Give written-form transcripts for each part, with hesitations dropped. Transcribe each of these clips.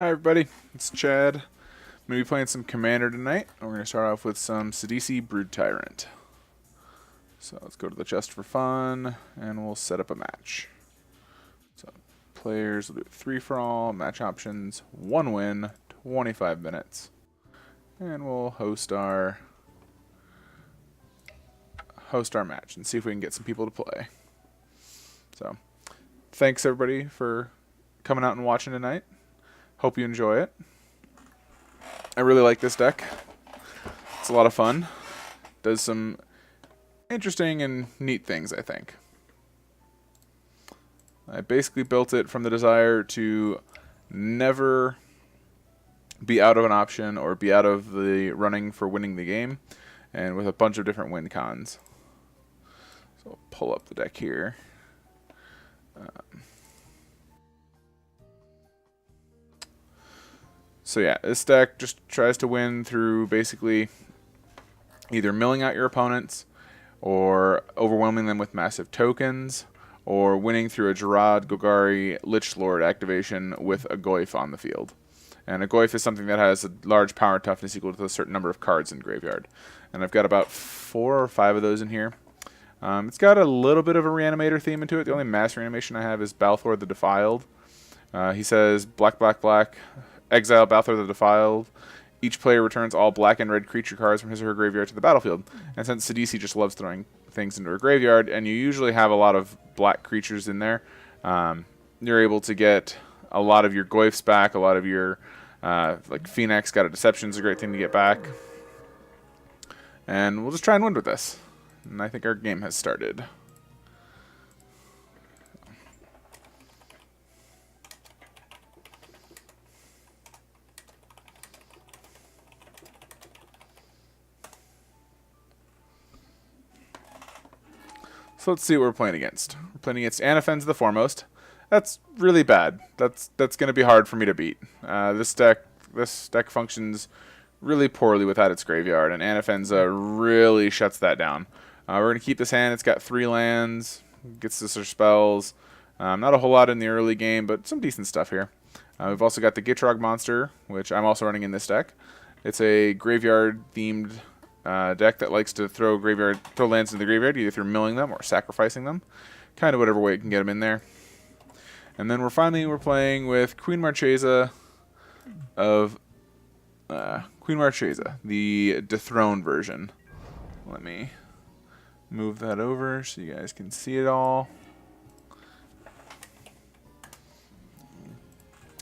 Hi everybody, it's Chad. I'm going to be playing some Commander tonight. We're going to start off with some Sidisi Brood Tyrant. So let's go to the chest for fun, and we'll set up a match. So players will do 3 for all, match options, 1 win, 25 minutes. And we'll host our match and see if we can get some people to play. So thanks everybody for coming out and watching tonight. Hope you enjoy it. I really like this deck. It's a lot of fun. Does some interesting and neat things, I think. I basically built it from the desire to never be out of an option or be out of the running for winning the game, and with a bunch of different win cons. So I'll pull up the deck here. So yeah, this deck just tries to win through basically either milling out your opponents, or overwhelming them with massive tokens, or winning through a Gitrog, Golgari, Lich Lord activation with a Goyf on the field. And a Goyf is something that has a large power toughness equal to a certain number of cards in graveyard. And I've got about 4 or 5 of those in here. It's got a little bit of a reanimator theme into it. The only mass reanimation I have is Balthor the Defiled. He says black, black, black. Exile Balthor the Defiled. Each player returns all black and red creature cards from his or her graveyard to the battlefield. And since Sidisi just loves throwing things into her graveyard, and you usually have a lot of black creatures in there, you're able to get a lot of your Goyfs back, a lot of your, like Phoenix, got a Deception's a great thing to get back. And we'll just try and win with this. And I think our game has started. So let's see what we're playing against. We're playing against Anafenza the Foremost. That's really bad. That's going to be hard for me to beat. This deck functions really poorly without its graveyard, and Anafenza really shuts that down. We're going to keep this hand. It's got 3 lands, gets us our spells. Not a whole lot in the early game, but some decent stuff here. We've also got the Gitrog monster, which I'm also running in this deck. It's a graveyard-themed deck that likes to throw lands in the graveyard, either through milling them or sacrificing them. Kind of whatever way it can get them in there. And then we're playing with Queen Marchesa of Queen Marchesa, the dethroned version. Let me move that over so you guys can see it all.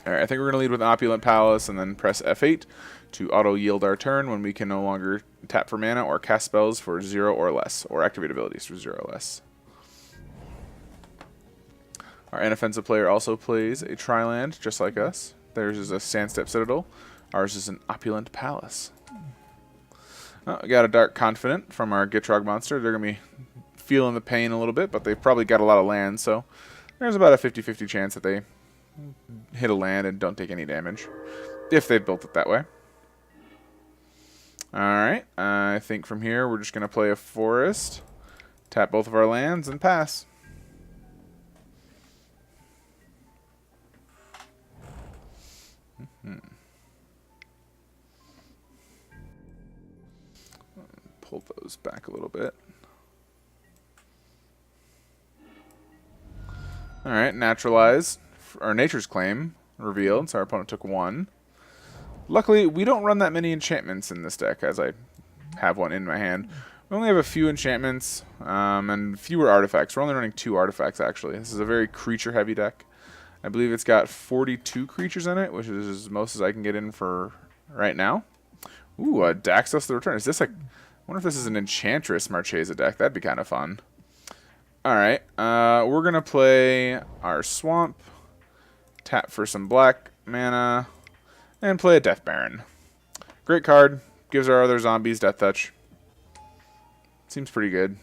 Alright, I think we're going to lead with Opulent Palace and then press F8 to auto-yield our turn when we can no longer tap for mana or cast spells for 0 or less, or activate abilities for 0 or less. Our Anafenza player also plays a Tri-land, just like us. Theirs is a Sandstep Citadel. Ours is an Opulent Palace. We got a Dark Confident from our Gitrog monster. They're going to be feeling the pain a little bit, but they've probably got a lot of land, so there's about a 50-50 chance that they hit a land and don't take any damage, if they built it that way. Alright, I think from here we're just going to play a forest, tap both of our lands, and pass. Pull those back a little bit. Alright, naturalize. Our Nature's Claim revealed, so our opponent took 1. Luckily, we don't run that many enchantments in this deck, as I have one in my hand. We only have a few enchantments and fewer artifacts. We're only running 2 artifacts, actually. This is a very creature-heavy deck. I believe it's got 42 creatures in it, which is as most as I can get in for right now. Ooh, Daxos the Return. Is this a... I wonder if this is an Enchantress Marchesa deck. That'd be kind of fun. Alright, we're going to play our Swamp, tap for some black mana, and play a Death Baron. Great card. Gives our other zombies Death Touch. Seems pretty good.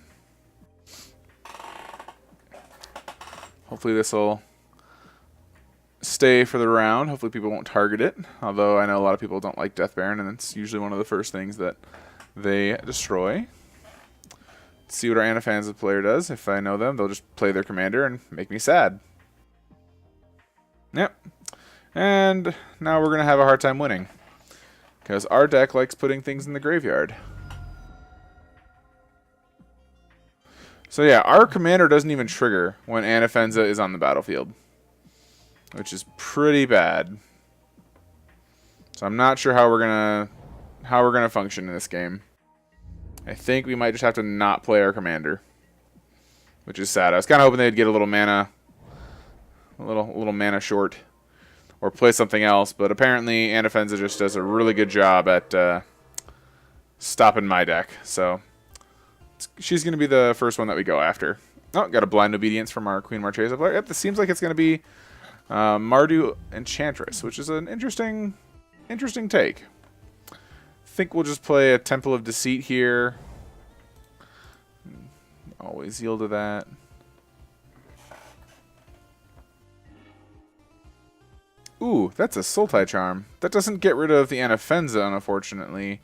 Hopefully this will stay for the round. Hopefully people won't target it. Although I know a lot of people don't like Death Baron, and it's usually one of the first things that they destroy. Let's see what our Anafenza player does. If I know them, they'll just play their commander and make me sad. Yep. And now we're going to have a hard time winning. Because our deck likes putting things in the graveyard. So yeah, our commander doesn't even trigger when Anafenza is on the battlefield. Which is pretty bad. So I'm not sure how we're gonna function in this game. I think we might just have to not play our commander. Which is sad. I was kinda hoping they'd get a little mana. A little mana short. Or play something else, but apparently Anafenza just does a really good job at stopping my deck. So she's going to be the first one that we go after. Oh, got a blind obedience from our Queen Marchesa player. Yep, this seems like it's going to be Mardu Enchantress, which is an interesting take. I think we'll just play a Temple of Deceit here. Always yield to that. Ooh, that's a Sultai Charm. That doesn't get rid of the Anafenza, unfortunately.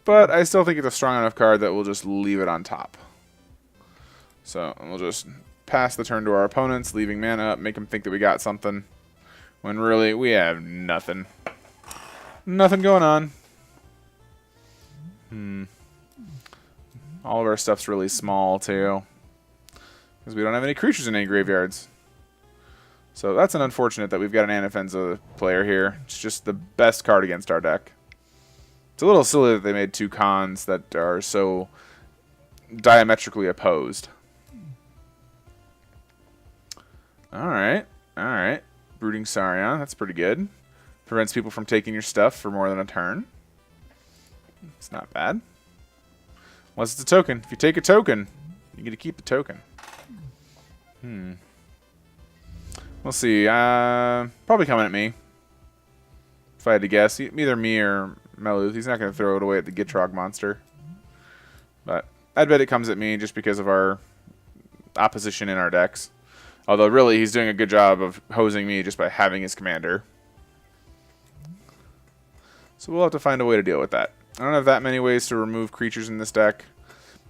But I still think it's a strong enough card that we'll just leave it on top. So we'll just pass the turn to our opponents, leaving mana up, make them think that we got something. When really, we have nothing. Nothing going on. All of our stuff's really small, too. Because we don't have any creatures in any graveyards. So that's an unfortunate that we've got an Anafenza player here. It's just the best card against our deck. It's a little silly that they made two cons that are so diametrically opposed. Alright. Alright. Brooding Saurian. That's pretty good. Prevents people from taking your stuff for more than a turn. It's not bad. Unless it's a token. If you take a token, you get to keep the token. We'll see. Probably coming at me. If I had to guess. Either me or Meluth. He's not going to throw it away at the Gitrog monster. But I'd bet it comes at me just because of our opposition in our decks. Although really he's doing a good job of hosing me just by having his commander. So we'll have to find a way to deal with that. I don't have that many ways to remove creatures in this deck.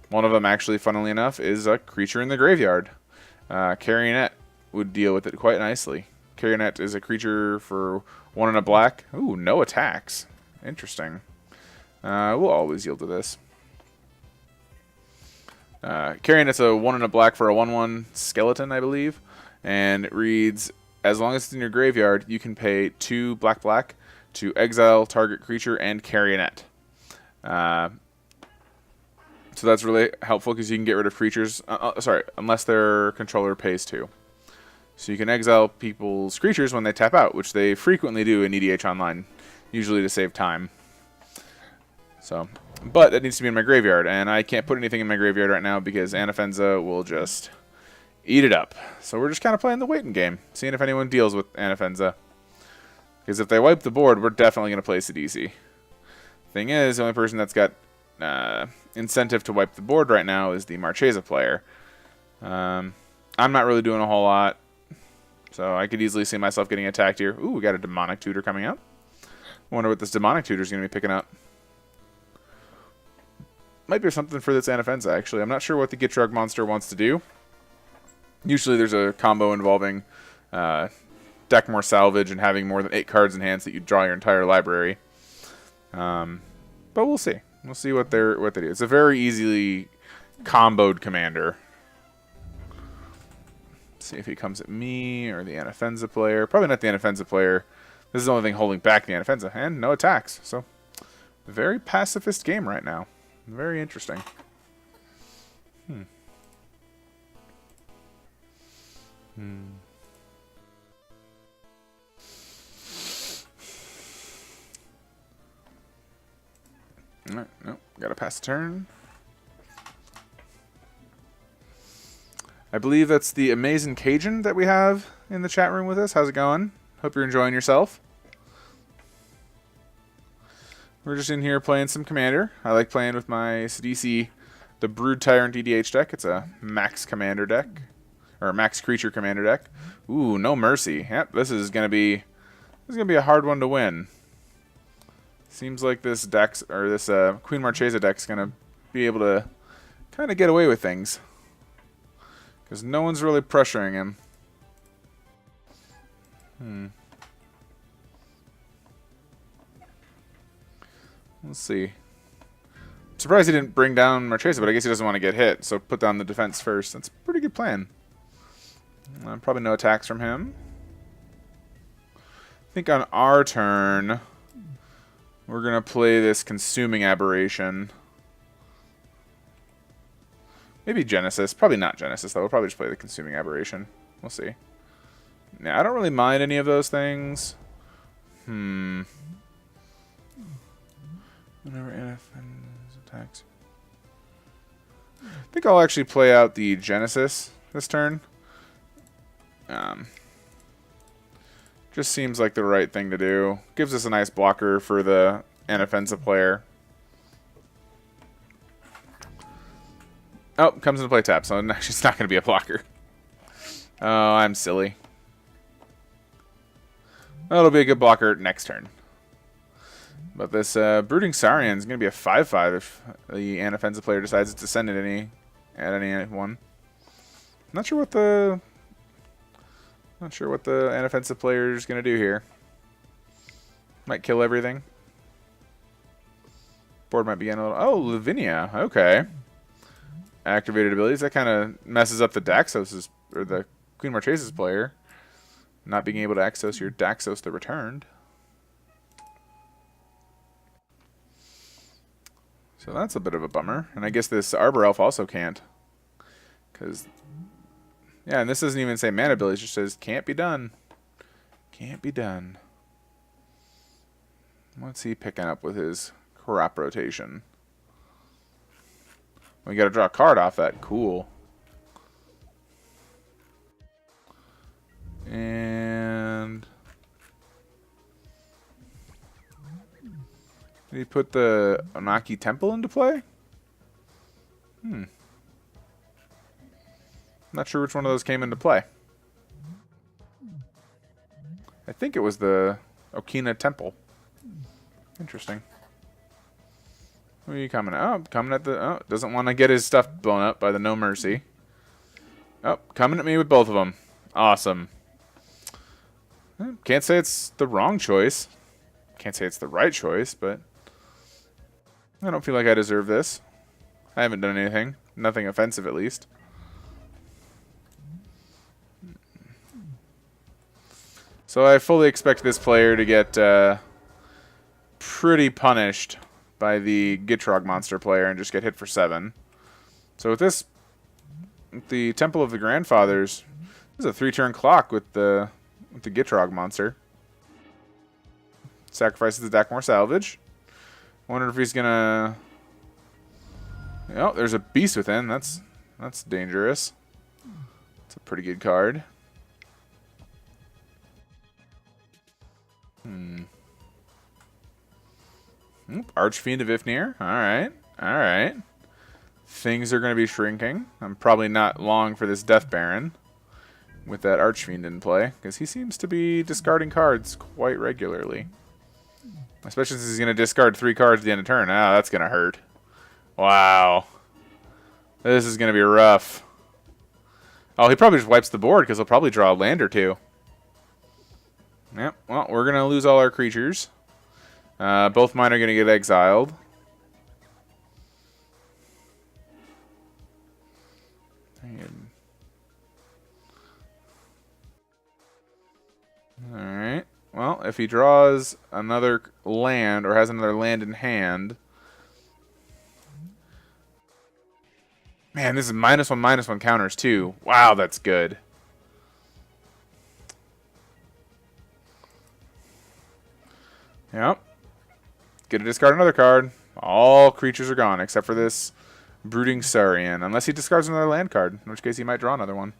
One of them, actually, funnily enough, is a creature in the graveyard. Carrionet would deal with it quite nicely. Carrionet is a creature for 1 and a black. Ooh, no attacks. Interesting. We'll always yield to this. Carrionet's a 1 and a black for a 1/1 skeleton, I believe. And it reads, as long as it's in your graveyard, you can pay 2 black to exile target creature and Carrionet. So that's really helpful because you can get rid of creatures. Sorry, unless their controller pays 2. So you can exile people's creatures when they tap out, which they frequently do in EDH Online, usually to save time. So, but it needs to be in my graveyard, and I can't put anything in my graveyard right now because Anafenza will just eat it up. So we're just kind of playing the waiting game, seeing if anyone deals with Anafenza. Because if they wipe the board, we're definitely going to play Sidisi. Thing is, the only person that's got incentive to wipe the board right now is the Marchesa player. I'm not really doing a whole lot, so I could easily see myself getting attacked here. Ooh, we got a Demonic Tutor coming up. I wonder what this Demonic Tutor is going to be picking up. Might be something for this Anafenza, actually. I'm not sure what the Gitrog monster wants to do. Usually there's a combo involving deck more salvage and having more than 8 cards in hand so that you draw your entire library. But we'll see. We'll see what they do. It's a very easily comboed commander. Let's see if he comes at me or the Anafenza player. Probably not the Anafenza player. This is the only thing holding back the Anafenza. And no attacks. So, a very pacifist game right now. Very interesting. Alright, nope. Gotta pass the turn. I believe that's the Amazing Cajun that we have in the chat room with us. How's it going? Hope you're enjoying yourself. We're just in here playing some Commander. I like playing with my Sidisi, the Brood Tyrant EDH deck. It's a max Commander deck. Or a max Creature Commander deck. Ooh, no mercy. Yep, this is gonna be a hard one to win. Seems like this deck, or this Queen Marchesa deck, is gonna be able to kind of get away with things because no one's really pressuring him. Let's see. Surprised he didn't bring down Marchesa, but I guess he doesn't want to get hit, so put down the defense first. That's a pretty good plan. Probably no attacks from him. I think on our turn, we're going to play this Consuming Aberration. Maybe Genesis. Probably not Genesis, though. We'll probably just play the Consuming Aberration. We'll see. Yeah, I don't really mind any of those things. Whenever Anafenza attacks. I think I'll actually play out the Genesis this turn. Just seems like the right thing to do. Gives us a nice blocker for the Anafenza player. Oh, comes into play tap, so she's not going to be a blocker. Oh, I'm silly. That'll be a good blocker next turn. But this Brooding Saurian is going to be a 5/5 if the Anafenza player decides to send it at any one. Not sure what the Anafenza player is going to do here. Might kill everything. Board might be getting a little... Oh, Lavinia. Okay. Activated abilities. That kind of messes up the Daxos' or the Queen Marchesa's player. Not being able to access your Daxos that returned. So that's a bit of a bummer. And I guess this Arbor Elf also can't. Because... Yeah, and this doesn't even say mana abilities. It just says can't be done. Can't be done. What's he picking up with his crop rotation? We got to draw a card off that. Cool. And did he put the Onaki Temple into play? Not sure which one of those came into play. I think it was the Okina Temple. Interesting. Who are you coming at? Oh, coming at the... Oh, doesn't want to get his stuff blown up by the No Mercy. Oh, coming at me with both of them. Awesome. Can't say it's the wrong choice. Can't say it's the right choice, but... I don't feel like I deserve this. I haven't done anything. Nothing offensive, at least. So I fully expect this player to get pretty punished by the Gitrog monster player and just get hit for 7. So with this, the Temple of the Grandfathers, this is a 3-turn clock with the Gitrog monster. Sacrifices the Dakmor Salvage. Wonder if he's gonna... Oh, there's a beast within. That's dangerous. It's a pretty good card. Archfiend of Ifnir. Alright. Alright. Things are going to be shrinking. I'm probably not long for this Death Baron with that Archfiend in play, because he seems to be discarding cards quite regularly. Especially since he's going to discard 3 cards at the end of turn. Ah, that's going to hurt. Wow. This is going to be rough. Oh, he probably just wipes the board, because he'll probably draw a land or 2. Yep, well, we're going to lose all our creatures. Both mine are going to get exiled. Alright. Well, if he draws another land, or has another land in hand... Man, this is -1/-1 counters, too. Wow, that's good. Yep. Get to discard another card. All creatures are gone, except for this Brooding Saurian. Unless he discards another land card, in which case he might draw another one.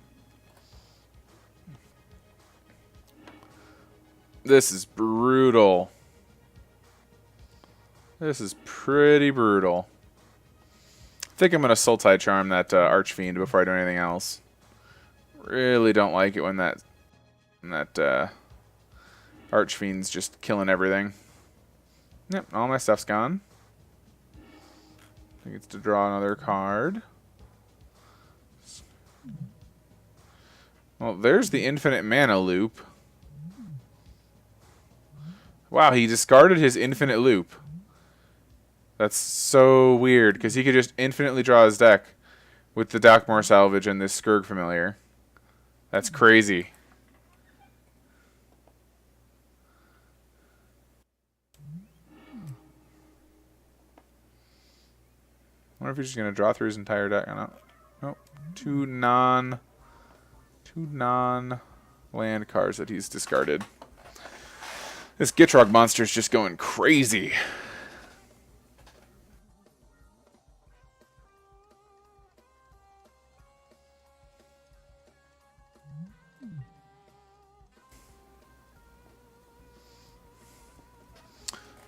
This is brutal. This is pretty brutal. I think I'm going to Sultai Charm that Archfiend before I do anything else. Really don't like it when that Archfiend's just killing everything. Yep, all my stuff's gone. He gets to draw another card. Well, there's the infinite mana loop. Wow, he discarded his infinite loop. That's so weird, because he could just infinitely draw his deck with the Dockmore Salvage and this Skurg Familiar. That's crazy. I wonder if he's just going to draw through his entire deck. Nope. Two non land cards that he's discarded. This Gitrog monster is just going crazy.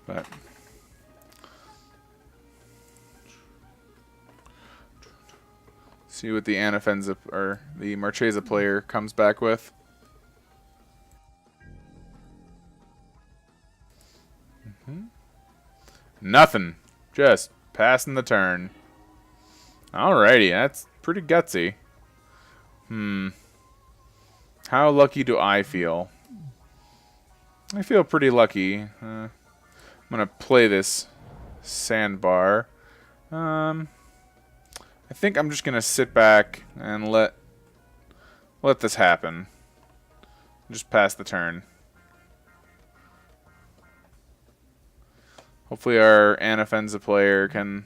But see what the Anafenza or the Marchesa player comes back with. Nothing. Just passing the turn. Alrighty, that's pretty gutsy. How lucky do I feel? I feel pretty lucky. I'm gonna play this sandbar. I think I'm just gonna sit back and let this happen. Just pass the turn. Hopefully our Anafenza player can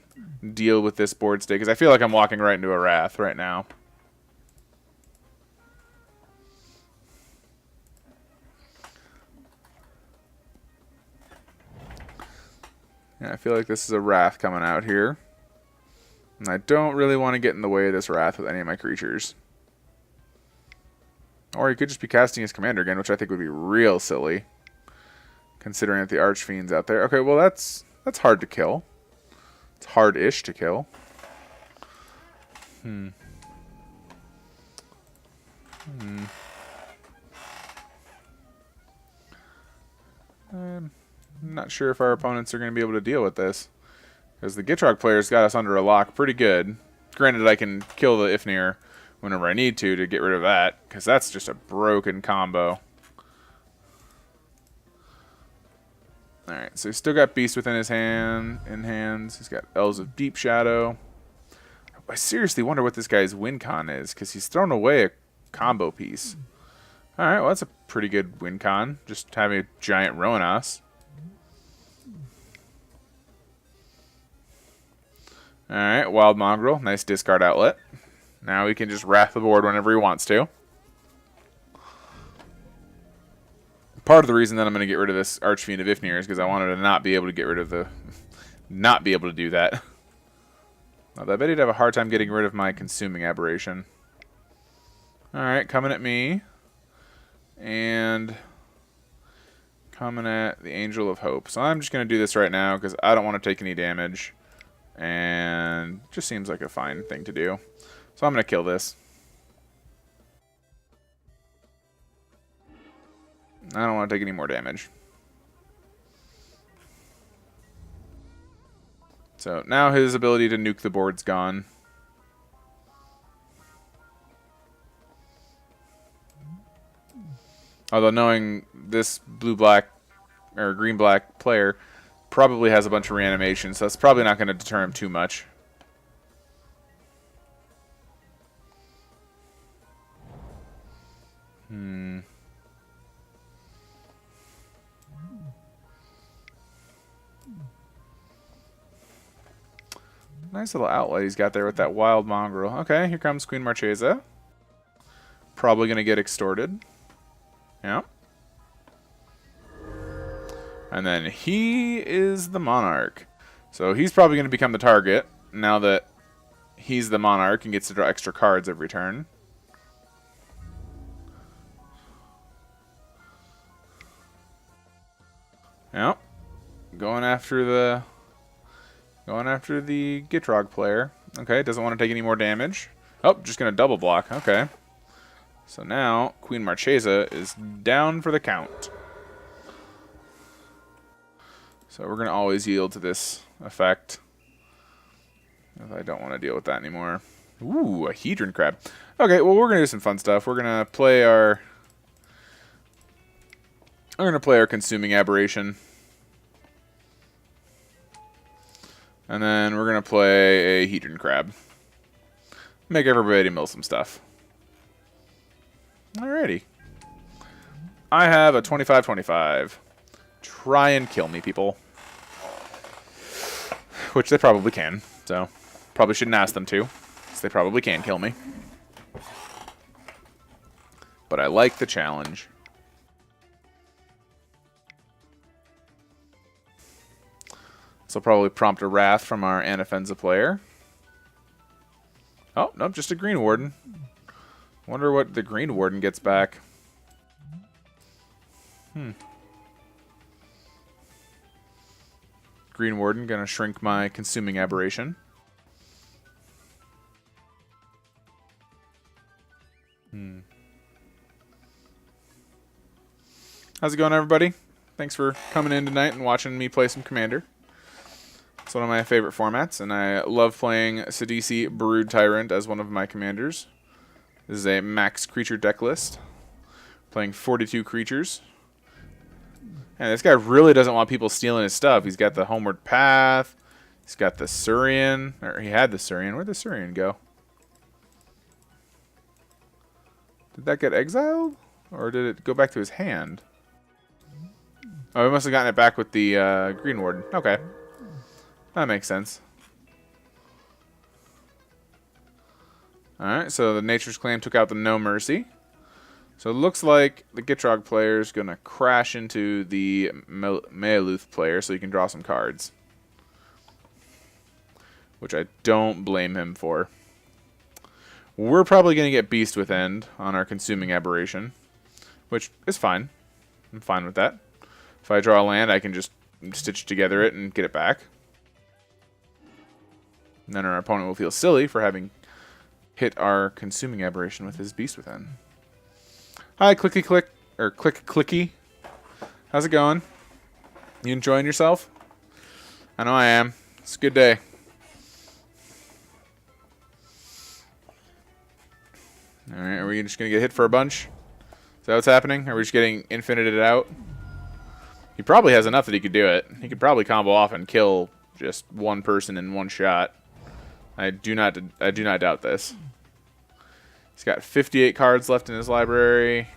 deal with this board state, because I feel like I'm walking right into a Wrath right now. Yeah, I feel like this is a Wrath coming out here. And I don't really want to get in the way of this Wrath with any of my creatures. Or he could just be casting his commander again, which I think would be real silly, considering that the Archfiend's out there. Okay, well that's hard to kill. It's hard-ish to kill. I'm not sure if our opponents are going to be able to deal with this, because the Gitrog player's got us under a lock pretty good. Granted, I can kill the Ifnir whenever I need to get rid of that, because that's just a broken combo. Alright, so he's still got Beast within his hands. He's got Elves of Deep Shadow. I seriously wonder what this guy's win con is, because he's thrown away a combo piece. Alright, well that's a pretty good win con, just having a giant Roanos. Alright, Wild Mongrel, nice discard outlet. Now he can just wrath the board whenever he wants to. Part of the reason that I'm going to get rid of this Archfiend of Ifnir is because I wanted to not be able to get rid of the... not be able to do that. Although I bet he'd have a hard time getting rid of my Consuming Aberration. Alright, coming at me. And coming at the Angel of Hope. So I'm just going to do this right now because I don't want to take any damage. And it just seems like a fine thing to do. So I'm going to kill this. I don't want to take any more damage. So now his ability to nuke the board's gone. Although knowing this blue-black or green-black player probably has a bunch of reanimation, so that's probably not going to deter him too much. Nice little outlet he's got there with that Wild Mongrel. Okay, here comes Queen Marchesa. Probably going to get extorted. Yeah. And then he is the Monarch. So he's probably going to become the target now that he's the Monarch and gets to draw extra cards every turn. Yep. Going after the Gitrog player. Okay, doesn't want to take any more damage. Oh, just going to double block. Okay. So now Queen Marchesa is down for the count. So we're going to always yield to this effect. I don't want to deal with that anymore. Ooh, a Hedron Crab. Okay, well we're going to do some fun stuff. We're going to play our Consuming Aberration. And then we're going to play a Hedron Crab. Make everybody mill some stuff. Alrighty. I have a 25-25. Try and kill me, people. Which they probably can. So, probably shouldn't ask them to. Because they probably can kill me. But I like the challenge. This will probably prompt a wrath from our Anafenza player. Oh, nope, just a Green Warden. Wonder what the Green Warden gets back. Green Warden gonna shrink my Consuming Aberration. How's it going, everybody? Thanks for coming in tonight and watching me play some Commander. It's one of my favorite formats, and I love playing Sidisi Brood Tyrant as one of my commanders. This is a max creature deck list. Playing 42 creatures. And this guy really doesn't want people stealing his stuff. He's got the Homeward Path. He's got the Surian. Or he had the Surian. Where'd the Surian go? Did that get exiled? Or did it go back to his hand? Oh, he must have gotten it back with the Green Warden. Okay. That makes sense. Alright, so the Nature's Claim took out the No Mercy. So it looks like the Gitrog player is going to crash into the Mealuth player so he can draw some cards. Which I don't blame him for. We're probably going to get Beast with End on our Consuming Aberration. Which is fine. I'm fine with that. If I draw a land, I can just stitch together it and get it back. And then our opponent will feel silly for having hit our Consuming Aberration with his Beast Within. Hi, Clicky Click, or Click Clicky. How's it going? You enjoying yourself? I know I am. It's a good day. Alright, are we just going to get hit for a bunch? Is that what's happening? Are we just getting infinited out? He probably has enough that he could do it. He could probably combo off and kill just one person in one shot. I do not doubt this. He's got 58 cards left in his library.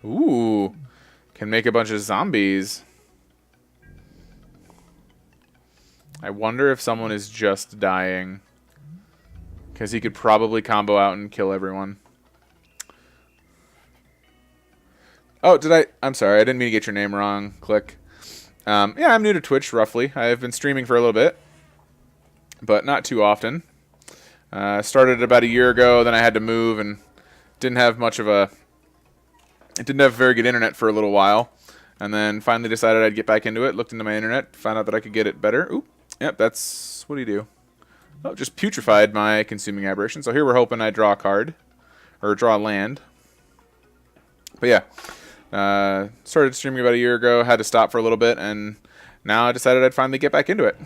Ooh, can make a bunch of zombies. I wonder if someone is just dying. Because he could probably combo out and kill everyone. Oh, I'm sorry. I didn't mean to get your name wrong. Click. Yeah, I'm new to Twitch, roughly. I've been streaming for a little bit. But not too often. Started about a year ago. Then I had to move and didn't have very good internet for a little while. And then finally decided I'd get back into it. Looked into my internet. Found out that I could get it better. Oop. Yep, that's... What do you do? Oh, just putrefied my Consuming Aberration. So here we're hoping I draw a card. Or draw a land. But yeah. Started streaming about a year ago. Had to stop for a little bit. And now I decided I'd finally get back into it.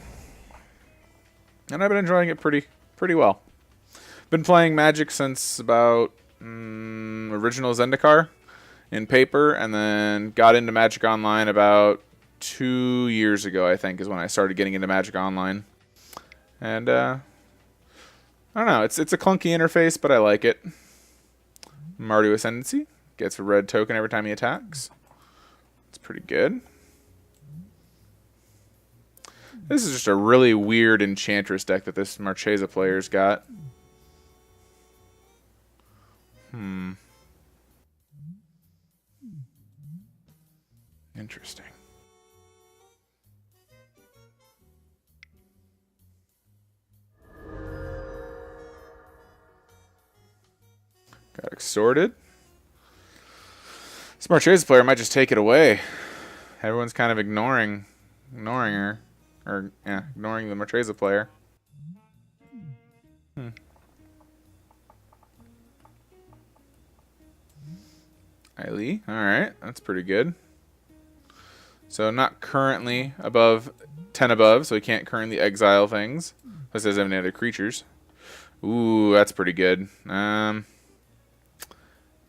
And I've been enjoying it pretty well. Been playing Magic since about original Zendikar in paper. And then got into Magic Online about 2 years ago, I think, is when I started getting into Magic Online. And, I don't know. It's a clunky interface, but I like it. Mardu Ascendancy. Gets a red token every time he attacks. It's pretty good. This is just a really weird Enchantress deck that this Marchesa player's got. Interesting. Got extorted. This Marchesa player might just take it away. Everyone's kind of ignoring her. Or, yeah, ignoring the Marchesa player. Ailey. Alright, that's pretty good. So not currently above 10 above, so he can't currently exile things. Unless there's any other creatures. Ooh, that's pretty good.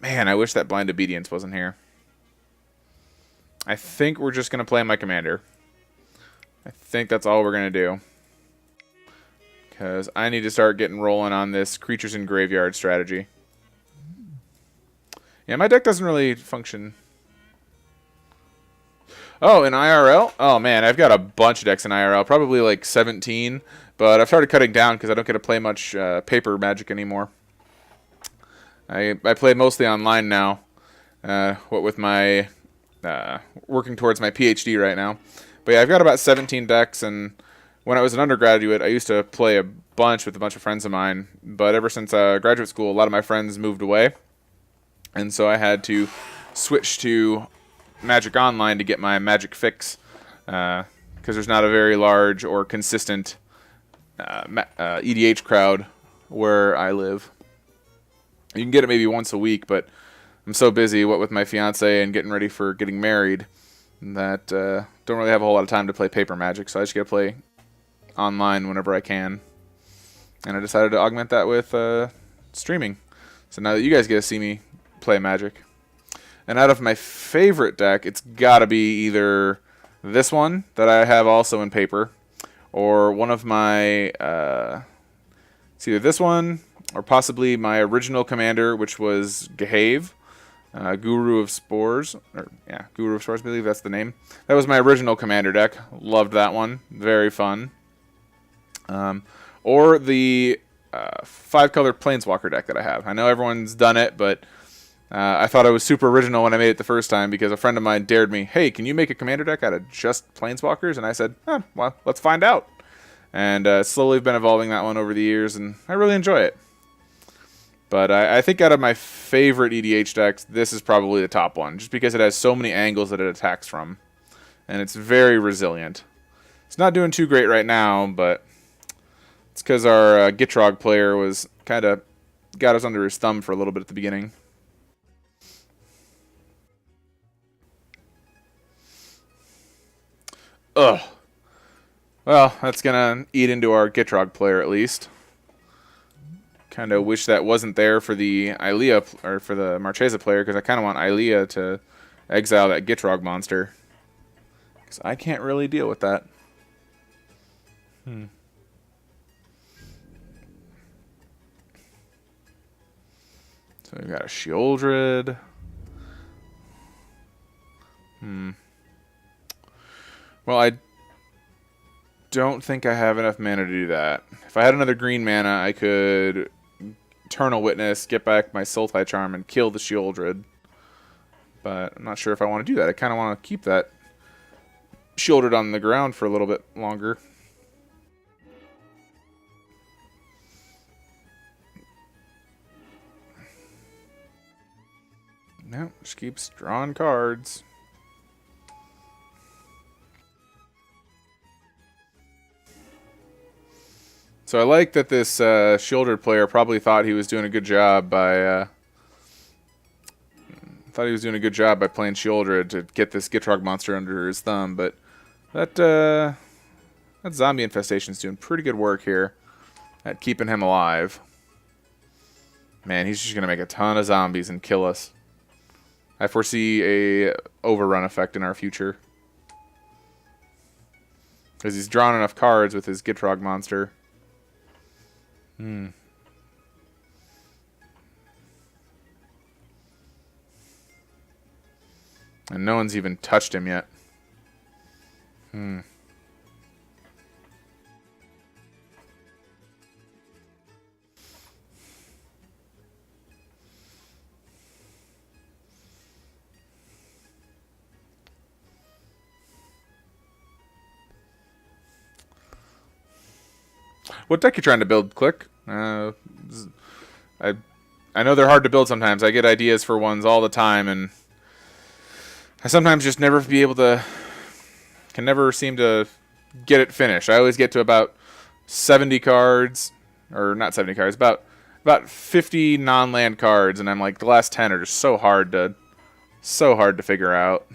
Man, I wish that Blind Obedience wasn't here. I think we're just going to play my commander. I think that's all we're going to do. Because I need to start getting rolling on this creatures in graveyard strategy. Yeah, my deck doesn't really function. Oh, in IRL? Oh, man, I've got a bunch of decks in IRL. Probably like 17. But I've started cutting down because I don't get to play much paper Magic anymore. I play mostly online now. What with my working towards my PhD right now. But yeah, I've got about 17 decks, and when I was an undergraduate, I used to play a bunch with a bunch of friends of mine. But ever since graduate school, a lot of my friends moved away, and so I had to switch to Magic Online to get my Magic fix, because there's not a very large or consistent EDH crowd where I live. You can get it maybe once a week, but I'm so busy, what with my fiance and getting ready for getting married, that don't really have a whole lot of time to play paper Magic, so I just gotta play online whenever I can. And I decided to augment that with streaming. So now that you guys get to see me play Magic. And out of my favorite deck, it's gotta be either this one that I have also in paper, or one of my it's either this one or possibly my original commander, which was Gehave, Guru of Spores, Guru of Spores, I believe that's the name. That was my original commander deck. Loved that one. Very fun. Or the 5-color Planeswalker deck that I have. I know everyone's done it, but I thought I was super original when I made it the first time because a friend of mine dared me, hey, can you make a commander deck out of just Planeswalkers? And I said, well, let's find out. And slowly been evolving that one over the years, and I really enjoy it. But I think out of my favorite EDH decks, this is probably the top one, just because it has so many angles that it attacks from. And it's very resilient. It's not doing too great right now, but it's because our Gitrog player was kind of got us under his thumb for a little bit at the beginning. Ugh. Well, that's going to eat into our Gitrog player at least. Kind of wish that wasn't there for the Ilea or for the Marchesa player, because I kind of want Ilea to exile that Gitrog monster, because I can't really deal with that. So we've got a Sheoldred. Well, I don't think I have enough mana to do that. If I had another green mana, I could Eternal Witness, get back my Sultai Charm, and kill the Sheoldred. But I'm not sure if I want to do that. I kind of want to keep that Sheoldred on the ground for a little bit longer. No, just keeps drawing cards. So I like that this Sheoldred player probably thought he was doing a good job by playing Sheoldred to get this Gitrog monster under his thumb, but that zombie infestation's doing pretty good work here at keeping him alive. Man, he's just gonna make a ton of zombies and kill us. I foresee a overrun effect in our future, because he's drawn enough cards with his Gitrog monster. And no one's even touched him yet. What deck you trying to build, Click? I know they're hard to build sometimes. I get ideas for ones all the time, and I sometimes just never can never seem to get it finished. I always get to about 70 cards, or not 70 cards, about 50 non-land cards, and I'm like, the last 10 are just so hard to figure out.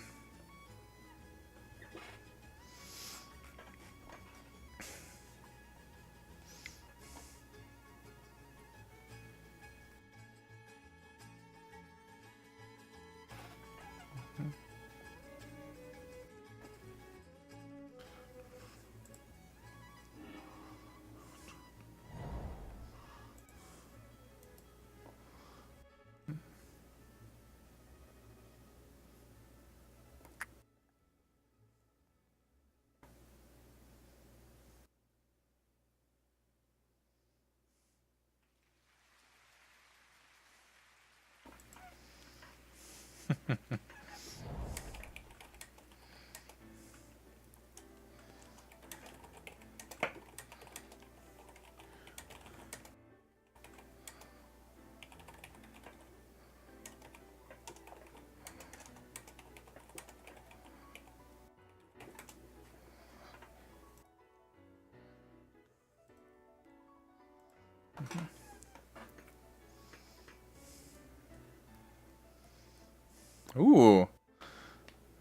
Ooh,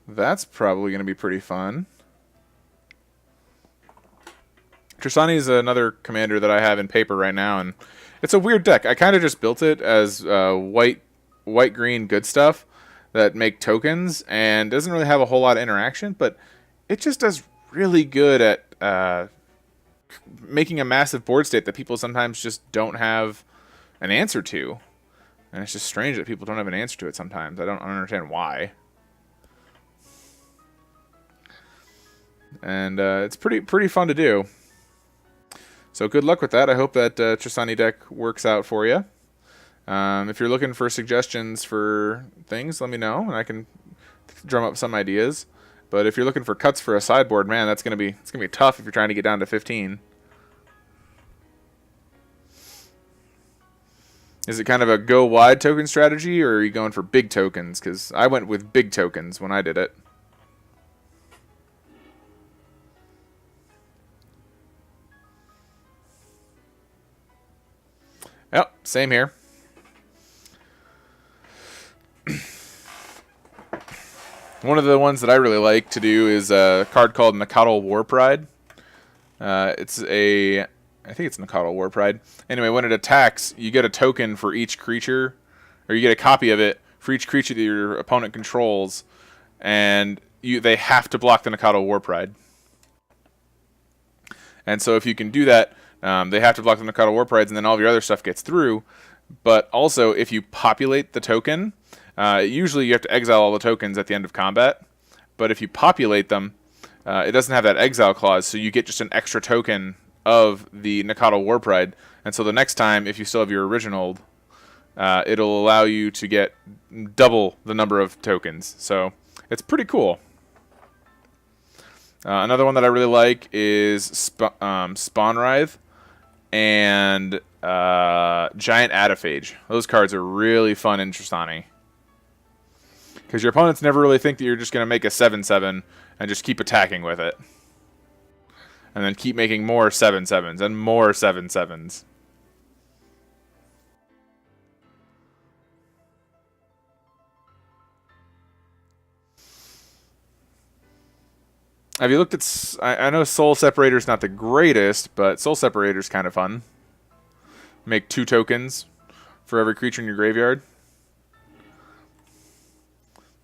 that's probably going to be pretty fun. Tristani is another commander that I have in paper right now, and it's a weird deck. I kind of just built it as white-green good stuff that make tokens, and doesn't really have a whole lot of interaction, but it just does really good at making a massive board state that people sometimes just don't have an answer to. And it's just strange that people don't have an answer to it sometimes. I don't understand why. And it's pretty fun to do. So good luck with that. I hope that Tristani deck works out for you. If you're looking for suggestions for things, let me know, and I can drum up some ideas. But if you're looking for cuts for a sideboard, man, it's gonna be tough if you're trying to get down to 15. Is it kind of a go wide token strategy, or are you going for big tokens? Because I went with big tokens when I did it. Yep, same here. One of the ones that I really like to do is a card called Nakatl War Pride. I think it's Nakatl War Pride. Anyway, when it attacks, you get a token for each creature, or you get a copy of it for each creature that your opponent controls, and they have to block the Nakatl War Pride. And so if you can do that, they have to block the Nakatl War Prides, and then all of your other stuff gets through. But also, if you populate the token, usually you have to exile all the tokens at the end of combat. But if you populate them, it doesn't have that exile clause, so you get just an extra token of the Nakatl War Pride. And so the next time, if you still have your original, it'll allow you to get double the number of tokens. So it's pretty cool. Another one that I really like is Spawn Writhe and Giant Adaphage. Those cards are really fun in Tristani, because your opponents never really think that you're just going to make a 7/7 and just keep attacking with it. And then keep making more 7/7s and more 7/7s. Have you looked at... I know Soul Separator's not the greatest, but Soul Separator's kind of fun. Make 2 tokens for every creature in your graveyard.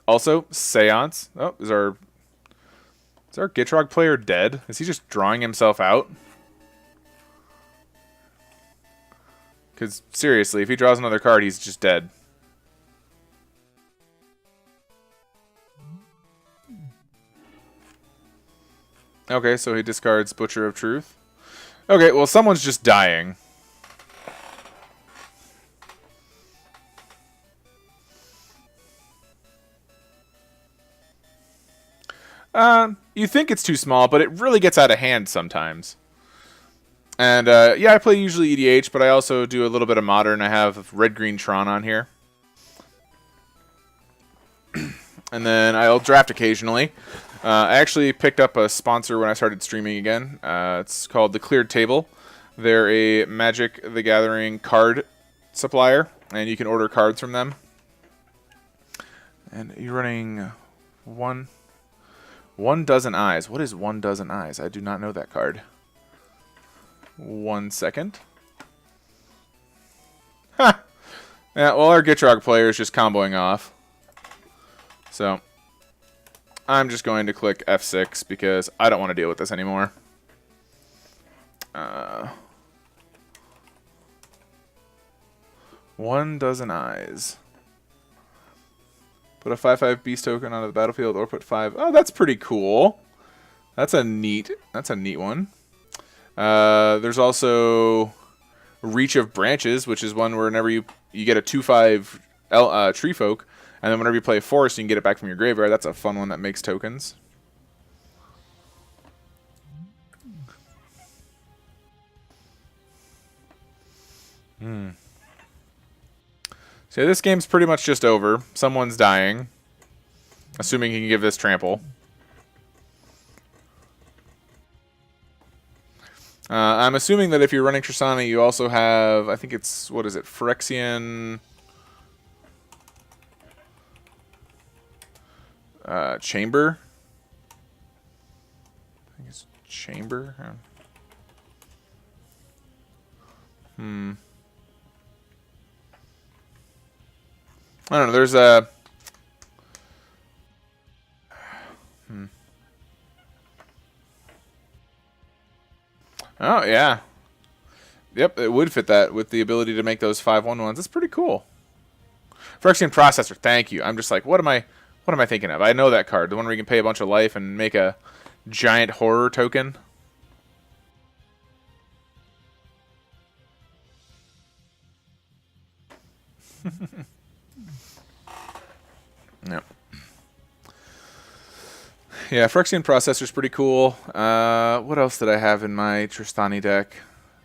Also, Seance. Oh, is our Gitrog player dead? Is he just drawing himself out? Because, seriously, if he draws another card, he's just dead. Okay, so he discards Butcher of Truth. Okay, well, someone's just dying. You think it's too small, but it really gets out of hand sometimes. And, yeah, I play usually EDH, but I also do a little bit of Modern. I have Red-Green Tron on here. And then I'll draft occasionally. I actually picked up a sponsor when I started streaming again. It's called The Cleared Table. They're a Magic the Gathering card supplier, and you can order cards from them. And you're running one dozen eyes. What is 1 dozen eyes? I do not know that card. 1 second. Ha! Yeah, well, our Gitrog player is just comboing off. So I'm just going to click F6 because I don't want to deal with this anymore. 1 dozen eyes. Put a 5/5 beast token onto the battlefield, or put 5. Oh, that's pretty cool. That's a neat one. There's also Reach of Branches, which is one where whenever you get a 2/5 tree folk, And then whenever you play a forest, you can get it back from your graveyard. That's a fun one that makes tokens. So this game's pretty much just over. Someone's dying. Assuming he can give this trample. I'm assuming that if you're running Tristani, you also have, I think it's, what is it, Phyrexian Chamber? I think it's Chamber. I don't know, there's a... Oh, yeah. Yep, it would fit that with the ability to make those 5/1/1s. That's pretty cool. Phyrexian Processor, thank you. I'm just like, what am I thinking of? I know that card, the one where you can pay a bunch of life and make a giant horror token. Yep. Yeah, Phyrexian Processor's pretty cool. What else did I have in my Tristani deck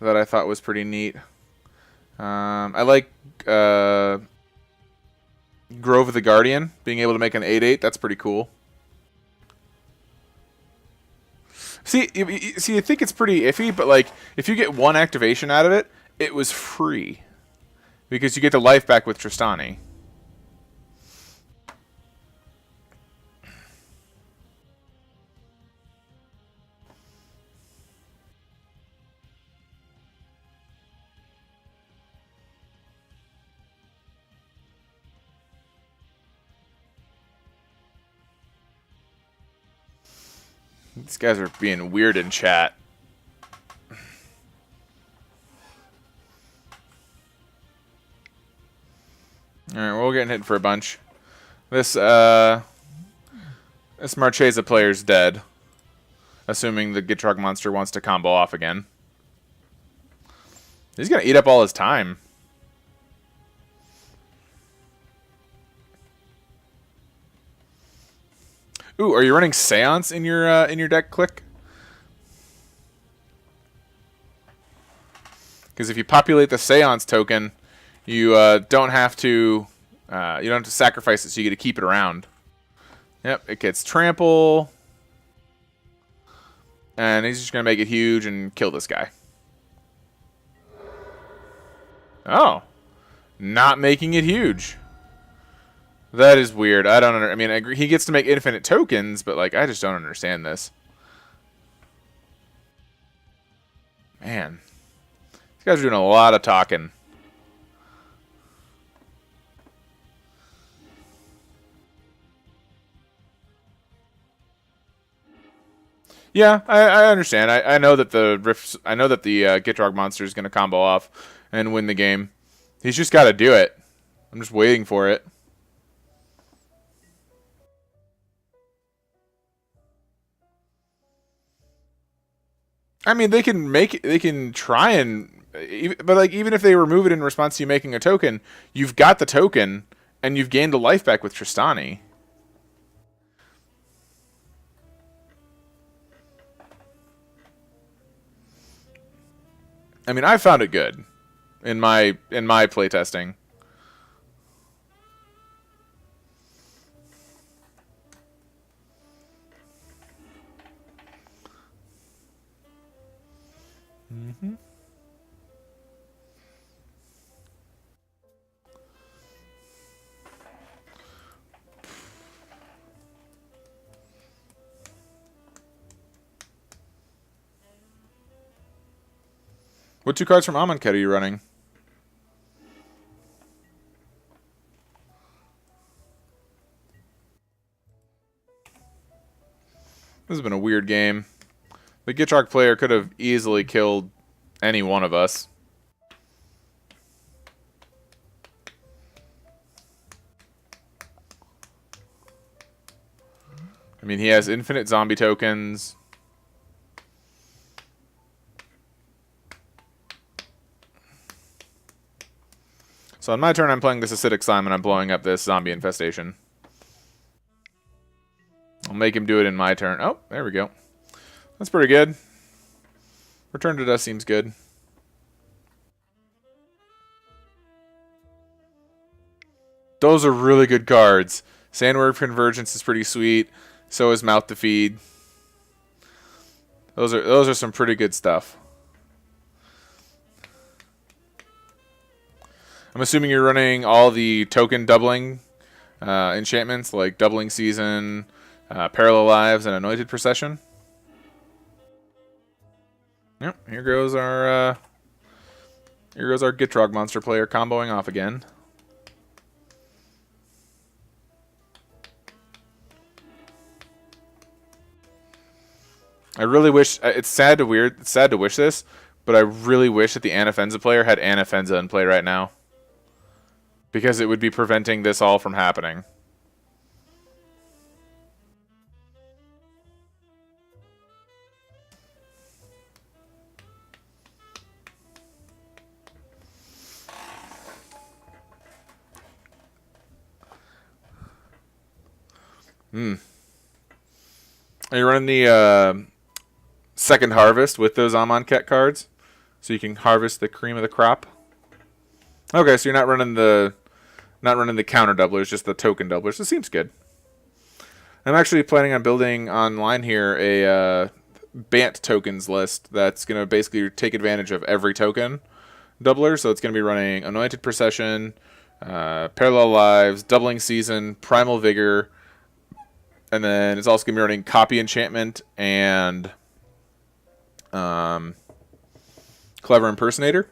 that I thought was pretty neat? I like Grove of the Guardian, being able to make an 8/8. That's pretty cool. See, I think it's pretty iffy, but like if you get one activation out of it, it was free because you get the life back with Tristani. These guys are being weird in chat. Alright, we're all getting hit for a bunch. This Marchesa player's dead. Assuming the Gitrog monster wants to combo off again. He's gonna eat up all his time. Ooh, are you running Seance in your deck, Click? Because if you populate the Seance token, you don't have to sacrifice it, so you get to keep it around. Yep, it gets trample, and he's just gonna make it huge and kill this guy. Oh, not making it huge. That is weird. I don't I mean, I agree. He gets to make infinite tokens, but like, I just don't understand this. Man, these guys are doing a lot of talking. Yeah, I understand. I know that the Gitrog monster is going to combo off and win the game. He's just got to do it. I'm just waiting for it. I mean, they can try and, but like even if they remove it in response to you making a token, you've got the token and you've gained a life back with Tristani. I mean, I found it good in my playtesting. Mm-hmm. What 2 cards from Amonkhet are you running? This has been a weird game. The Gitrog player could have easily killed any one of us. I mean, he has infinite zombie tokens. So on my turn, I'm playing this acidic slime and I'm blowing up this zombie infestation. I'll make him do it in my turn. Oh, there we go. That's pretty good. Return to dust seems good. Those are really good cards. Sandworm Convergence is pretty sweet. So is Mouth to Feed. Those are some pretty good stuff. I'm assuming you're running all the token doubling enchantments like Doubling Season, Parallel Lives, and Anointed Procession. Yep, here goes our Gitrog monster player comboing off again. I really wish it's sad to wish this, but I really wish that the Anafenza player had Anafenza in play right now, because it would be preventing this all from happening. Are you running the second harvest with those Amonkhet cards, so you can harvest the cream of the crop? Okay, so you're not running the counter doublers, just the token doublers. This seems good. I'm actually planning on building online here a Bant tokens list that's going to basically take advantage of every token doubler. So it's going to be running Anointed Procession, Parallel Lives, Doubling Season, Primal Vigor, and then it's also going to be running Copy Enchantment and Clever Impersonator.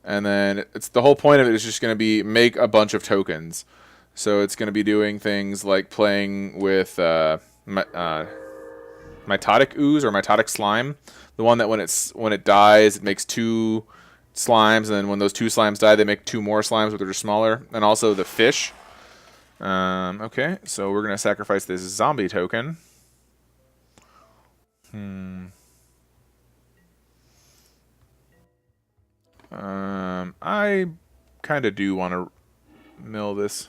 And then it's the whole point of it is just going to be make a bunch of tokens. So it's going to be doing things like playing with Mitotic Ooze or Mitotic Slime. The one that when it dies, it makes 2 slimes, and then when those 2 slimes die, they make 2 more slimes, but they're just smaller. And also the fish. Okay, so we're going to sacrifice this zombie token. I kind of do want to mill this.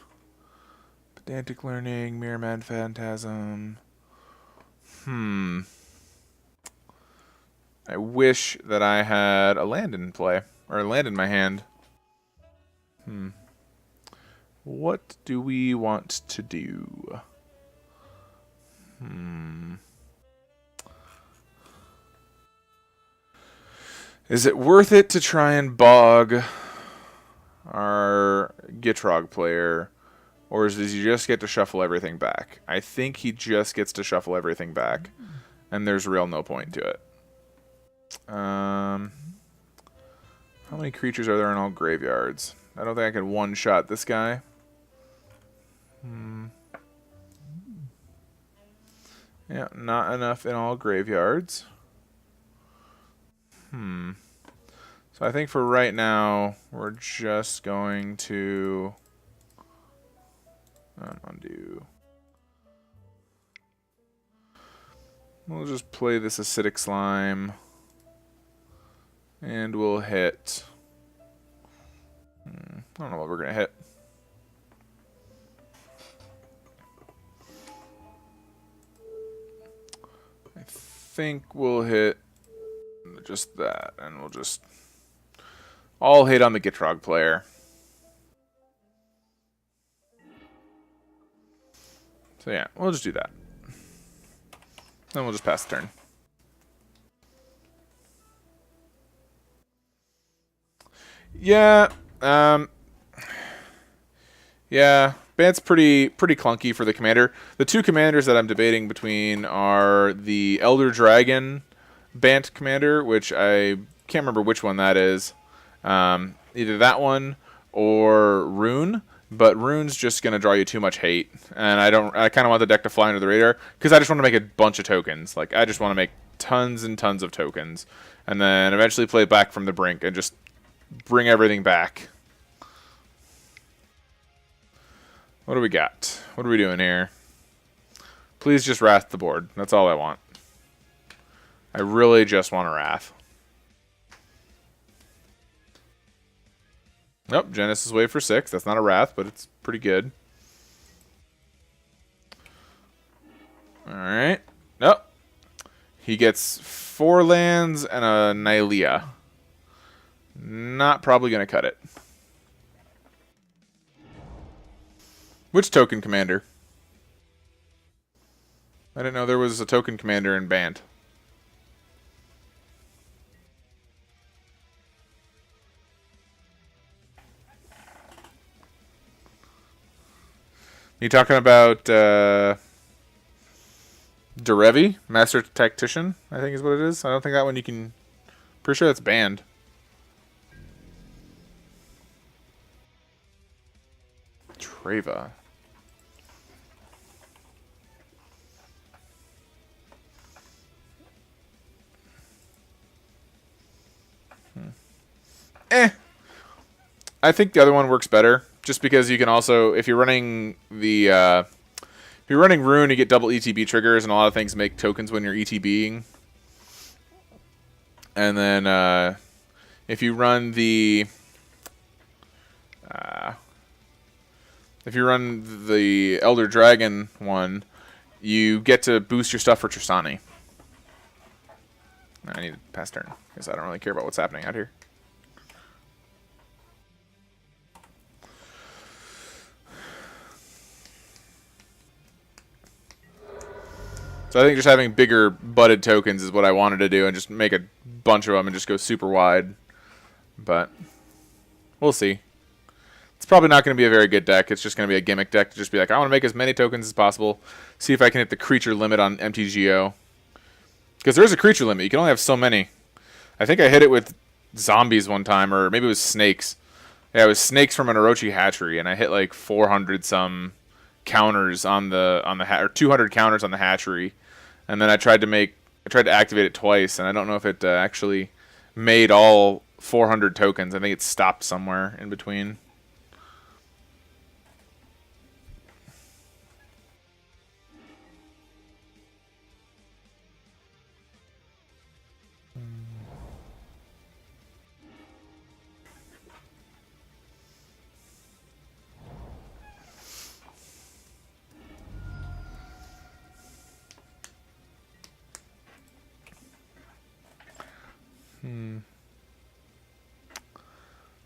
Pedantic Learning, Mirror Man Phantasm. I wish that I had a land in play, or a land in my hand. What do we want to do? Is it worth it to try and bog our Gitrog player, or does he just get to shuffle everything back? I think he just gets to shuffle everything back, and there's real no point to it. How many creatures are there in all graveyards? I don't think I can one-shot this guy. Yeah, not enough in all graveyards. So I think for right now, we're just going to undo. We'll just play this acidic slime, and we'll hit. I don't know what we're gonna hit. I think we'll hit just that, and we'll just all hit on the Gitrog player. So yeah, we'll just do that. Then we'll just pass the turn. Yeah, yeah, Bant's pretty clunky for the commander. The 2 commanders that I'm debating between are the Elder Dragon Bant commander, which I can't remember which one that is. Either that one or Rune, but Rune's just gonna draw you too much hate, and I kind of want the deck to fly under the radar because I just want to make a bunch of tokens. Like I just want to make tons and tons of tokens, and then eventually play back from the brink and just bring everything back. What do we got? What are we doing here? Please just wrath the board. That's all I want. I really just want a wrath. Nope, Genesis Wave for 6. That's not a Wrath, but it's pretty good. Alright. Nope. He gets 4 lands and a Nylea. Not probably going to cut it. Which token commander? I didn't know there was a token commander in Band. You talking about Derevi? Master Tactician, I think is what it is. I don't think that one you can... Pretty sure that's banned. Treva. I think the other one works better, just because you can also, if you're running the, if you're running Rune, you get double ETB triggers, and a lot of things make tokens when you're ETBing. And then, if you run the, Elder Dragon one, you get to boost your stuff for Tristani. I need to pass turn, because I don't really care about what's happening out here. So I think just having bigger butted tokens is what I wanted to do, and just make a bunch of them and just go super wide. But we'll see. It's probably not going to be a very good deck. It's just going to be a gimmick deck to just be like, I want to make as many tokens as possible, see if I can hit the creature limit on MTGO. Because there is a creature limit. You can only have so many. I think I hit it with zombies one time, or maybe it was snakes. Yeah, it was snakes from an Orochi hatchery, and I hit like 400 some counters on the or 200 counters on the hatchery, and then I tried to activate it twice, and I don't know if it actually made all 400 tokens. I think it stopped somewhere in between.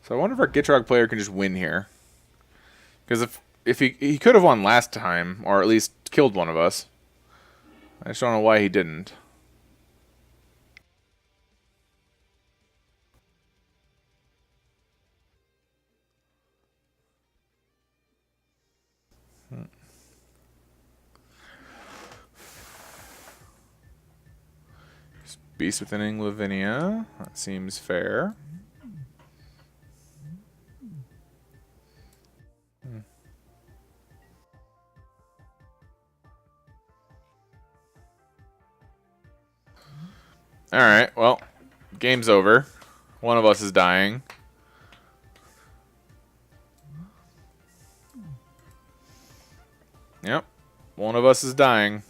So I wonder if our Gitrog player can just win here. Because if he could have won last time, or at least killed one of us. I just don't know why he didn't. Beast Within Lavinia. That seems fair. Alright, well, game's over. One of us is dying. Yep, one of us is dying.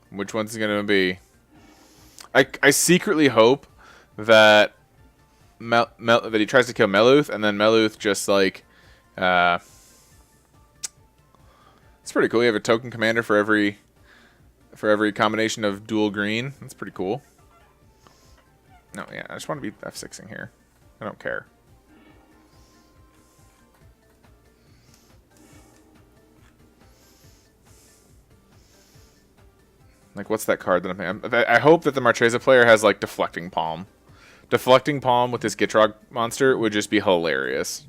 Which one's it going to be? I secretly hope that that he tries to kill Meluth, and then Meluth just like... it's pretty cool. You have a token commander for every combination of dual green. That's pretty cool. No, yeah, I just want to be F6ing here. I don't care. Like, what's that card that I'm playing? I hope that the Marchesa player has, like, Deflecting Palm. Deflecting Palm with this Gitrog monster would just be hilarious.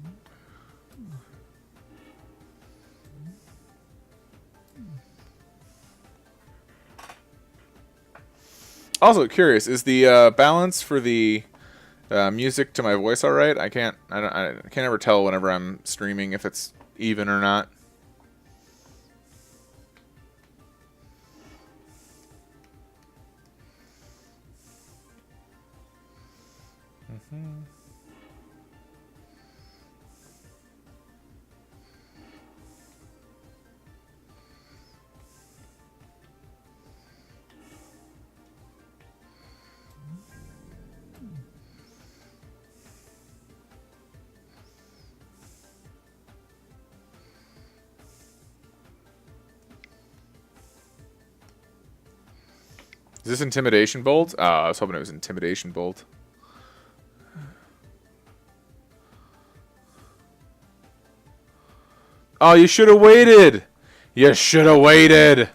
Also, curious, is the balance for the music to my voice alright? I can't ever tell whenever I'm streaming if it's even or not. Is this Intimidation Bolt? Oh, I was hoping it was Intimidation Bolt. Oh, you should have waited! You should have waited!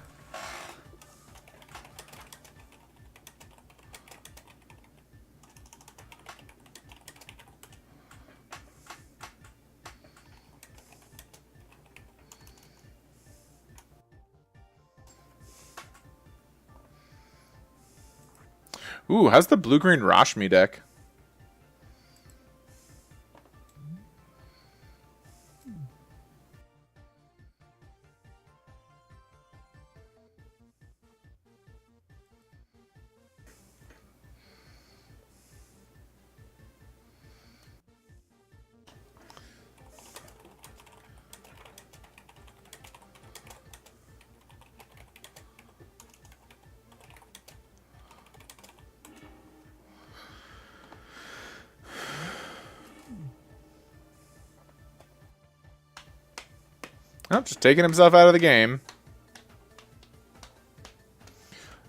Ooh, how's the blue-green Rashmi deck? Oh, just taking himself out of the game.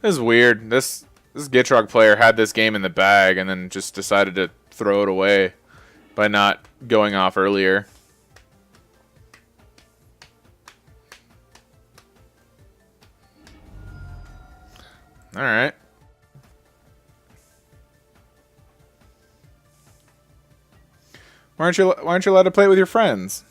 This is weird. This Gitrog player had this game in the bag and then just decided to throw it away by not going off earlier. All right. Why aren't you allowed to play it with your friends?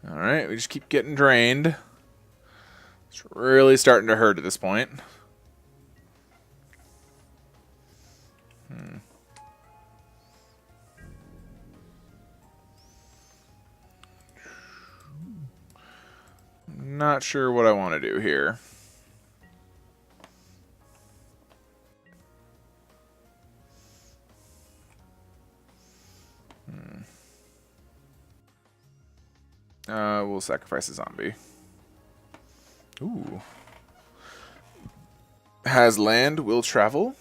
Alright, we just keep getting drained. It's really starting to hurt at this point. Not sure what I want to do here. We'll sacrifice a zombie. Ooh. Has land, will travel.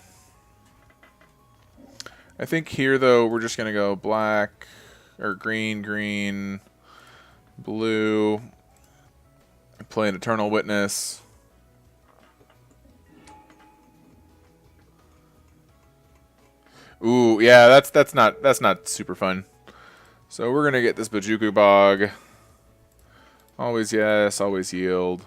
I think here, though, we're just going to go black, or green, green, blue. Play an Eternal Witness. Ooh, yeah, that's not super fun. So we're gonna get this Bajuku Bog. Always yes, always yield.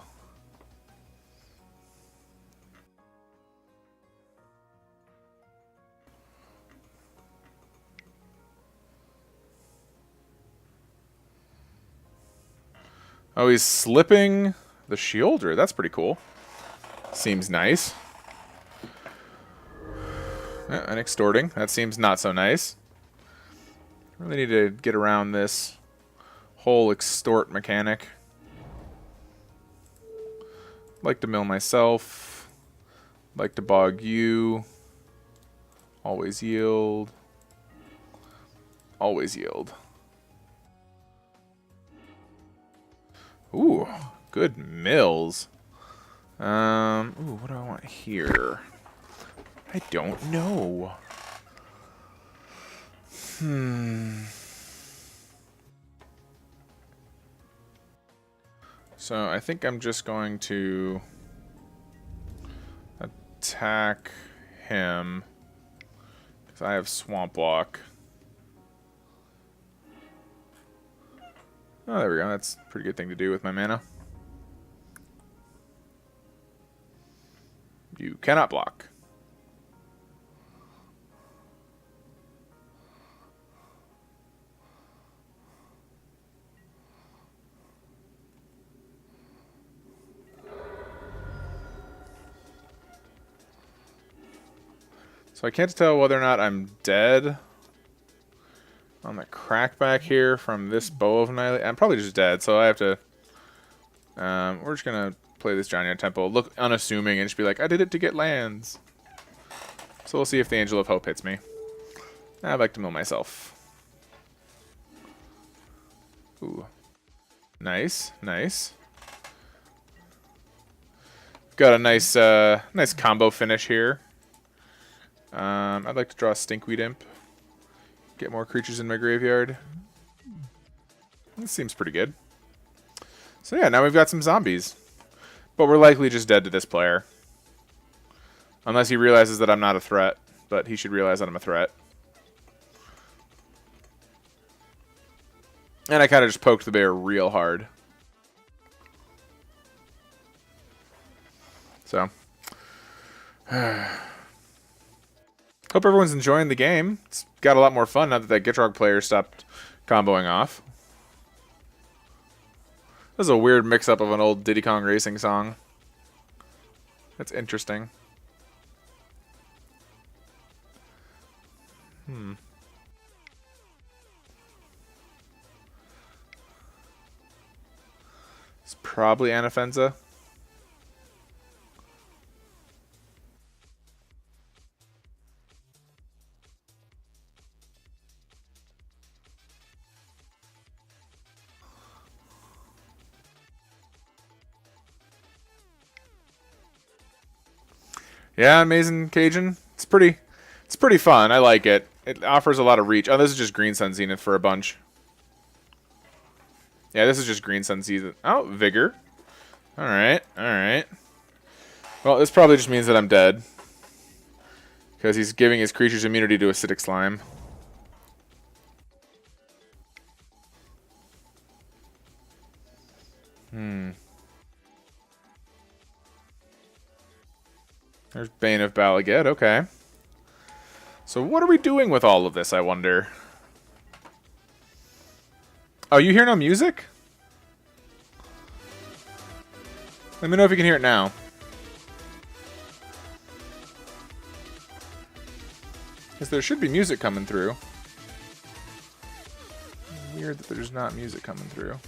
Oh, he's slipping the Shielder. That's pretty cool. Seems nice. And extorting. That seems not so nice. Really need to get around this whole extort mechanic. Like to mill myself. Like to bog you. Always yield. Always yield. Ooh, good mills. Ooh, what do I want here? I don't know. So I think I'm just going to attack him because I have Swamp Walk. Oh, there we go. That's a pretty good thing to do with my mana. You cannot block. So I can't tell whether or not I'm dead on the crackback here from this Bow of Annihilation. I'm probably just dead, so I have to... we're just going to play this Johnny Temple, look unassuming, and just be like, I did it to get lands. So we'll see if the Angel of Hope hits me. I'd like to mill myself. Ooh. Nice, nice. Got a nice nice combo finish here. I'd like to draw a Stinkweed Imp. Get more creatures in my graveyard. This seems pretty good. So yeah, now we've got some zombies. But we're likely just dead to this player. Unless he realizes that I'm not a threat. But he should realize that I'm a threat. And I kind of just poked the bear real hard. So. Hope everyone's enjoying the game. It's got a lot more fun now that that Gitrog player stopped comboing off. This is a weird mix-up of an old Diddy Kong Racing song. That's interesting. It's probably Anafenza. Yeah, Amazing Cajun. It's pretty fun. I like it. It offers a lot of reach. Oh, this is just Green Sun Zenith for a bunch. Yeah, this is just Green Sun Zenith. Oh, Vigor. Alright, alright. Well, this probably just means that I'm dead. Because he's giving his creatures immunity to acidic slime. There's Bane of Balaget, okay. So what are we doing with all of this, I wonder? Oh, you hear no music? Let me know if you can hear it now. Because there should be music coming through. Weird that there's not music coming through.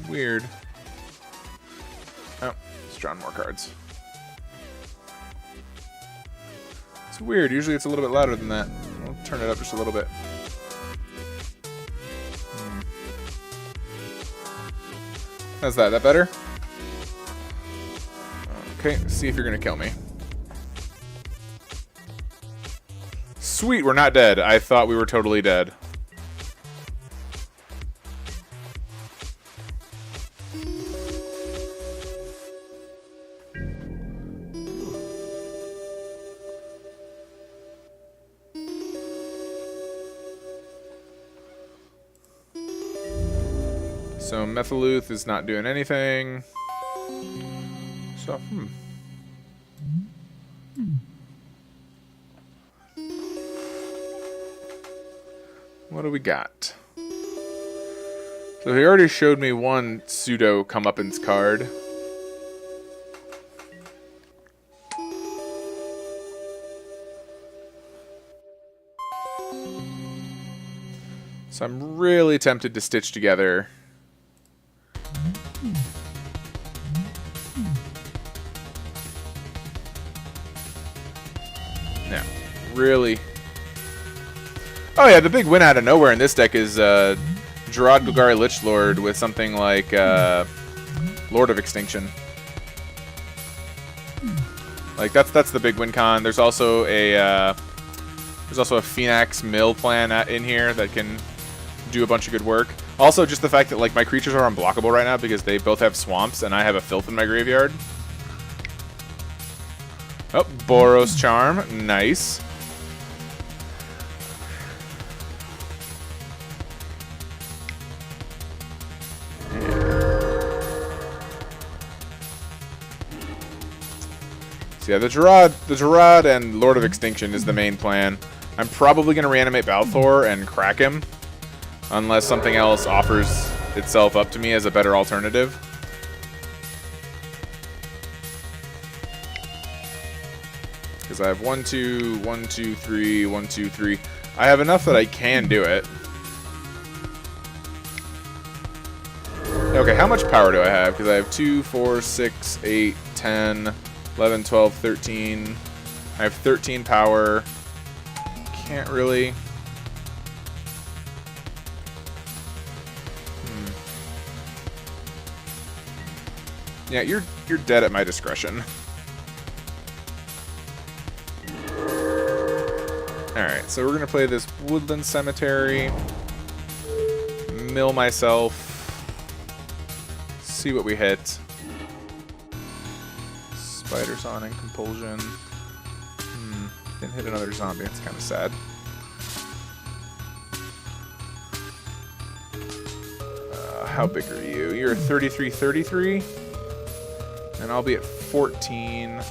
Weird. Oh, it's drawn more cards. It's weird. Usually it's a little bit louder than that. I'll turn it up just a little bit. How's that? That better? Okay, see if you're going to kill me. Sweet, we're not dead. I thought we were totally dead. So Methaluth is not doing anything. So, What do we got? So he already showed me one pseudo comeuppance card. So I'm really tempted to stitch together. No, really. Oh yeah, the big win out of nowhere in this deck is Gerard Golgari Lichlord with something like Lord of Extinction. Like that's the big win con. There's also a Phoenix Mill plan in here that can do a bunch of good work. Also, just the fact that like my creatures are unblockable right now because they both have swamps and I have a filth in my graveyard. Oh, Boros Charm, nice. So yeah, the Gerard and Lord of Extinction is the main plan. I'm probably going to reanimate Balthor and crack him, unless something else offers itself up to me as a better alternative. Because I have 1, 2, 1, 2, 3, 1, 2, 3. I have enough that I can do it. Okay, how much power do I have? Because I have 2, 4, 6, 8, 10, 11, 12, 13. I have 13 power. Can't really. Yeah, you're dead at my discretion. Alright, so we're gonna play this Woodland Cemetery. Mill myself. See what we hit. Spider Sonic, Compulsion. Didn't hit another zombie, it's kind of sad. How big are you? You're 33. And I'll be at 14. I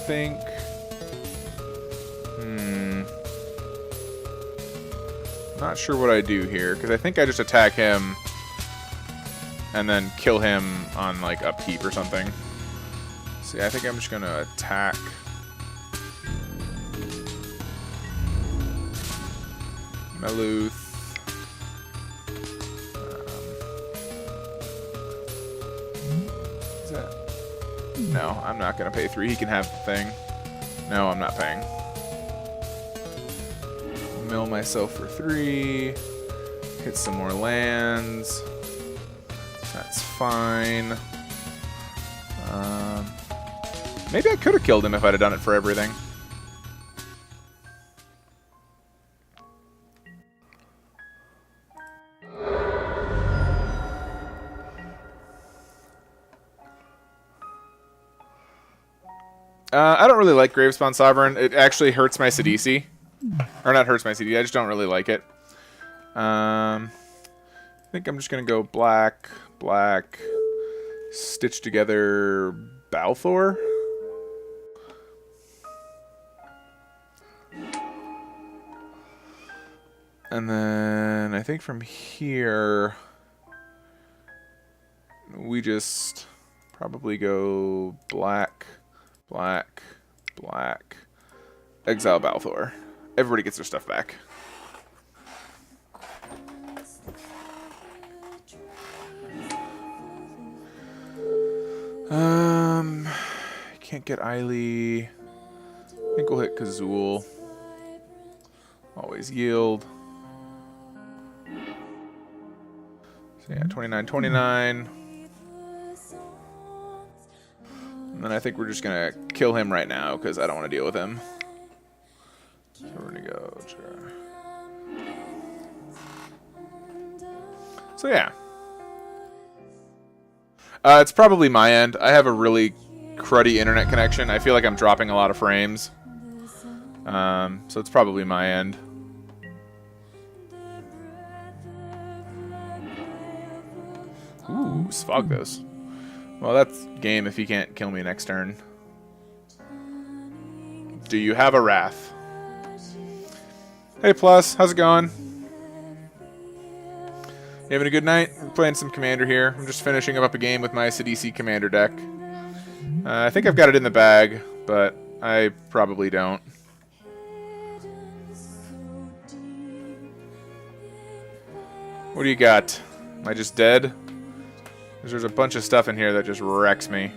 think. Not sure what I do here, because I think I just attack him and then kill him on like upkeep or something. See, I think I'm just gonna attack. Meluth. Is that? No, I'm not gonna pay 3. He can have the thing. No, I'm not paying. Mill myself for 3. Hit some more lands. That's fine. Maybe I could have killed him if I'd have done it for everything. I don't really like Gravespawn Sovereign. It actually hurts my Sidisi. Or not hurts my CD, I just don't really like it. I think I'm just going to go black, stitch together Balthor. And then I think from here, we just probably go black, exile Balthor. Everybody gets their stuff back. Can't get Eiley. I think we'll hit Kazul. Always yield. So yeah, 29. And then I think we're just gonna kill him right now because I don't want to deal with him. So we're gonna go. So yeah. It's probably my end. I have a really cruddy internet connection. I feel like I'm dropping a lot of frames. So it's probably my end. Ooh, Svogthos. Well, that's game if he can't kill me next turn. Do you have a Wrath? Hey, Plus. How's it going? You having a good night? We're playing some Commander here. I'm just finishing up a game with my Sidisi Commander deck. I think I've got it in the bag, but I probably don't. What do you got? Am I just dead? There's a bunch of stuff in here that just wrecks me.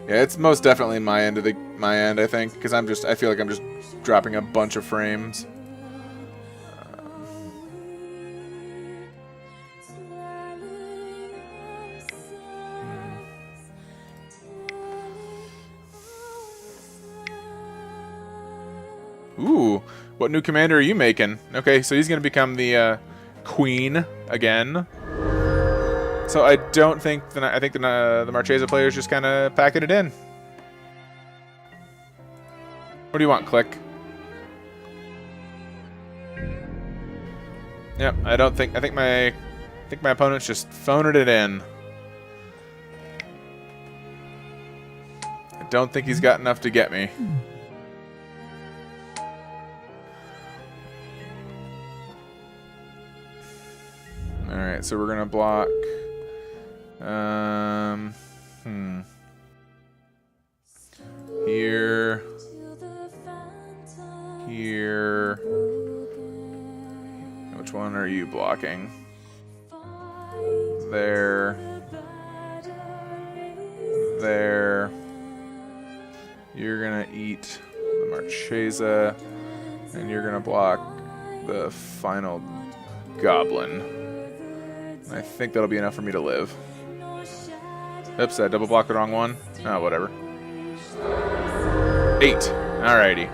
Yeah, it's most definitely my end, I think, because I feel like I'm just dropping a bunch of frames. Ooh, what new commander are you making? Okay, so he's going to become the queen again. So I don't think I think the Marchesa player's just kind of packing it in. What do you want, Click? Yep, I think my opponent's just phoning it in. I don't think he's got enough to get me. Alright, so we're gonna block. Here. Here. Which one are you blocking? There. There. You're gonna eat the Marchesa, and you're gonna block the final goblin. I think that'll be enough for me to live. Oops, I double blocked the wrong one. Oh, whatever. 8. Alrighty.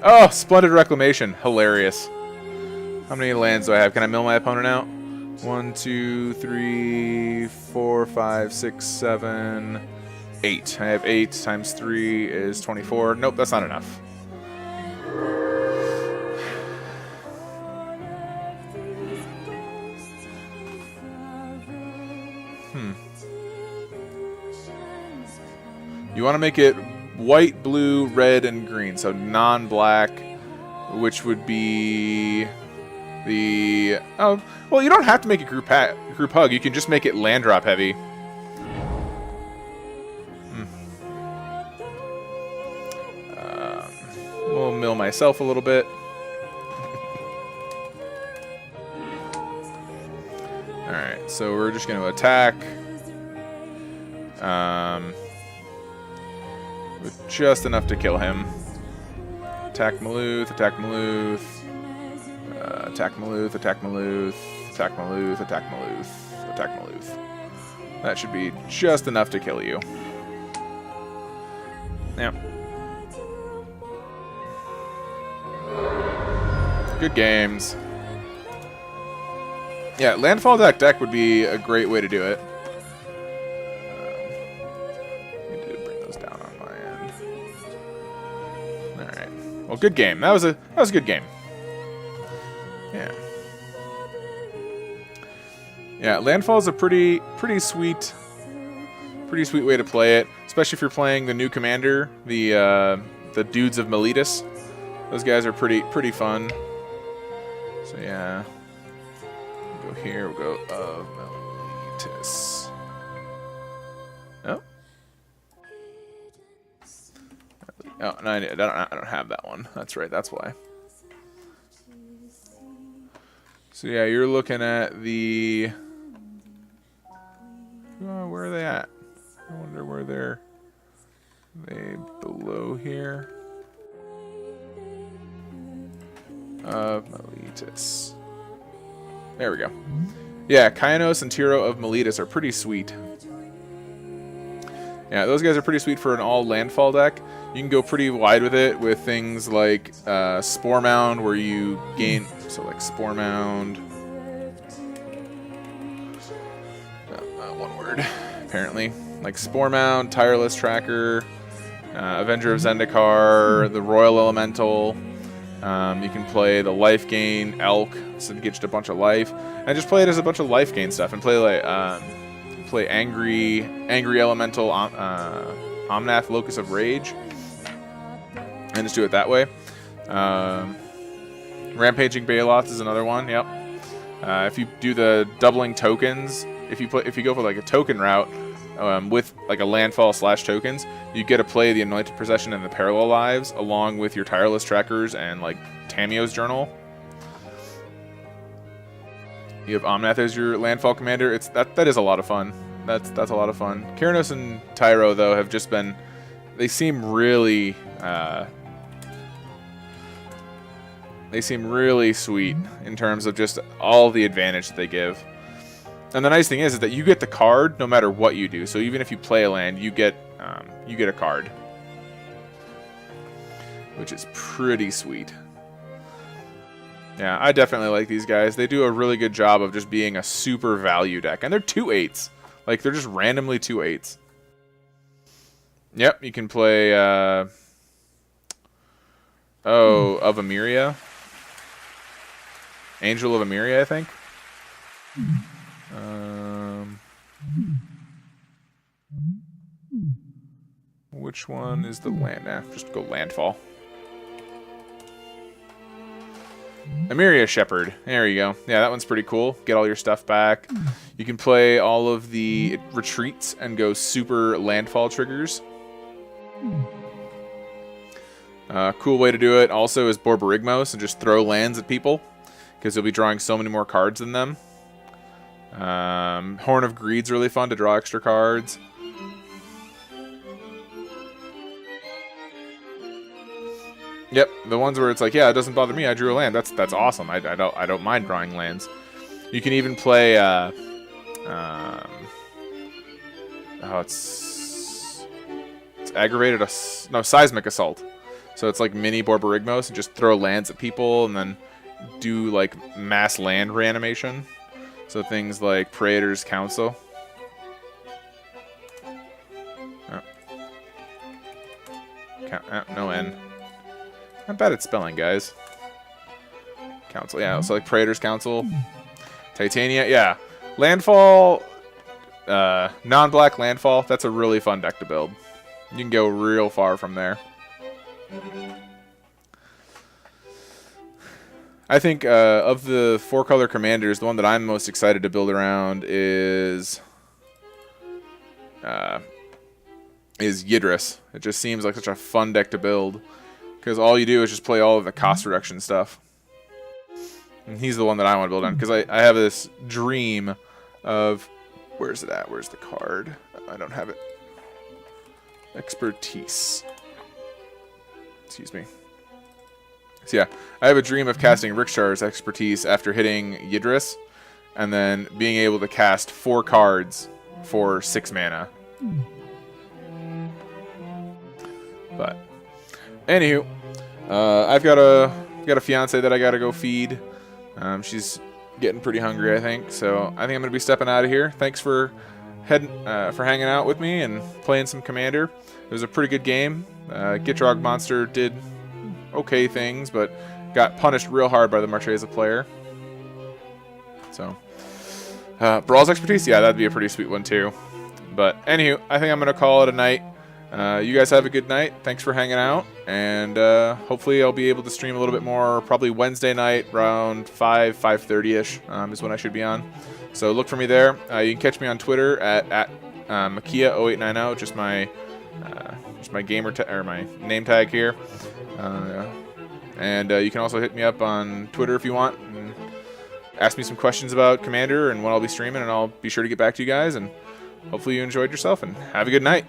Oh, Splendid Reclamation. Hilarious. How many lands do I have? Can I mill my opponent out? 1, 2, 3, 4, 5, 6, 7, 8. I have 8 times 3 is 24. Nope, that's not enough. You want to make it white, blue, red, and green. So non-black, which would be the... Oh, well, you don't have to make it group hug. You can just make it land drop heavy. We'll mill myself a little bit. Alright, so we're just going to attack. With just enough to kill him. Attack Maluth, attack Maluth. Attack Maluth, attack Maluth, attack Maluth, attack Maluth, attack Maluth. That should be just enough to kill you. Yeah. Good games. Yeah, landfall deck would be a great way to do it. Well, good game. That was a good game. Yeah. Yeah, landfall is a pretty sweet way to play it, especially if you're playing the new commander, the dudes of Miletus. Those guys are pretty fun. So yeah. We'll go here. We'll go of Miletus. Oh. Oh, no, I don't have that one. That's right, that's why. So yeah, you're looking at the... where are they at? I wonder where they're... They below here? Miletus. There we go. Yeah, Kainos and Tiro of Miletus are pretty sweet. Yeah, those guys are pretty sweet for an all landfall deck. You can go pretty wide with it with things like Spore Mound, where you gain... So like Spore Mound... one word, apparently. Like Spore Mound, Tireless Tracker, Avenger of Zendikar, the Royal Elemental. You can play the Life Gain Elk, so to get just a bunch of life. And just play it as a bunch of life gain stuff. And play like... play Angry Elemental Omnath Locus of Rage. And just do it that way. Rampaging Baloth is another one. Yep. If you do the doubling tokens, if you go for like a token route with like a landfall / tokens, you get to play the Anointed Procession and the Parallel Lives along with your Tireless Trackers and like Tamio's Journal. You have Omnath as your landfall commander. That is a lot of fun. That's a lot of fun. Keranos and Tyro though have just been... They seem really sweet in terms of just all the advantage that they give. And the nice thing is that you get the card no matter what you do. So even if you play a land, you get a card, which is pretty sweet. Yeah, I definitely like these guys. They do a really good job of just being a super value deck. And they're 2/8s. Like, they're just randomly 2/8s. Yep, you can play... of Amiria. Angel of Emiria, I think. Which one is the land? Nah, just go landfall. Emiria Shepherd. There you go. Yeah, that one's pretty cool. Get all your stuff back. You can play all of the retreats and go super landfall triggers. Cool way to do it also is Borborygmos and just throw lands at people, because you'll be drawing so many more cards than them. Horn of Greed's really fun to draw extra cards. Yep, the ones where it's like, yeah, it doesn't bother me. I drew a land. That's awesome. I don't mind drawing lands. You can even play. It's aggravated. No, seismic assault. So it's like mini Borborygmos and just throw lands at people and then do like mass land reanimation. So things like Praetor's Council. No N. Not bad at spelling, guys. Council, yeah. So like Praetor's Council, Titania, yeah. Landfall, non-black landfall. That's a really fun deck to build. You can go real far from there. I think of the 4-color commanders, the one that I'm most excited to build around is Yidris. It just seems like such a fun deck to build, because all you do is just play all of the cost reduction stuff. And he's the one that I want to build on, because I have this dream of... Where's it at? Where's the card? I don't have it. Expertise. Excuse me. So yeah, I have a dream of casting Rikshtar's Expertise after hitting Yidris, and then being able to cast 4 cards for 6 mana. But anywho, I've got a fiance that I gotta go feed. She's getting pretty hungry, I think. So I think I'm gonna be stepping out of here. Thanks for hanging out with me and playing some Commander. It was a pretty good game. Gitrog monster did okay things, but got punished real hard by the Marchesa player. So Brawl's Expertise, yeah, that'd be a pretty sweet one too. But anywho, I think I'm gonna call it a night. You guys have a good night. Thanks for hanging out, and hopefully I'll be able to stream a little bit more, probably Wednesday night around 5:30ish is when I should be on. So look for me there. You can catch me on Twitter at Makia0890, just my gamer or my name tag here. And you can also hit me up on Twitter if you want, and ask me some questions about Commander and what I'll be streaming, and I'll be sure to get back to you guys. And hopefully you enjoyed yourself, and have a good night.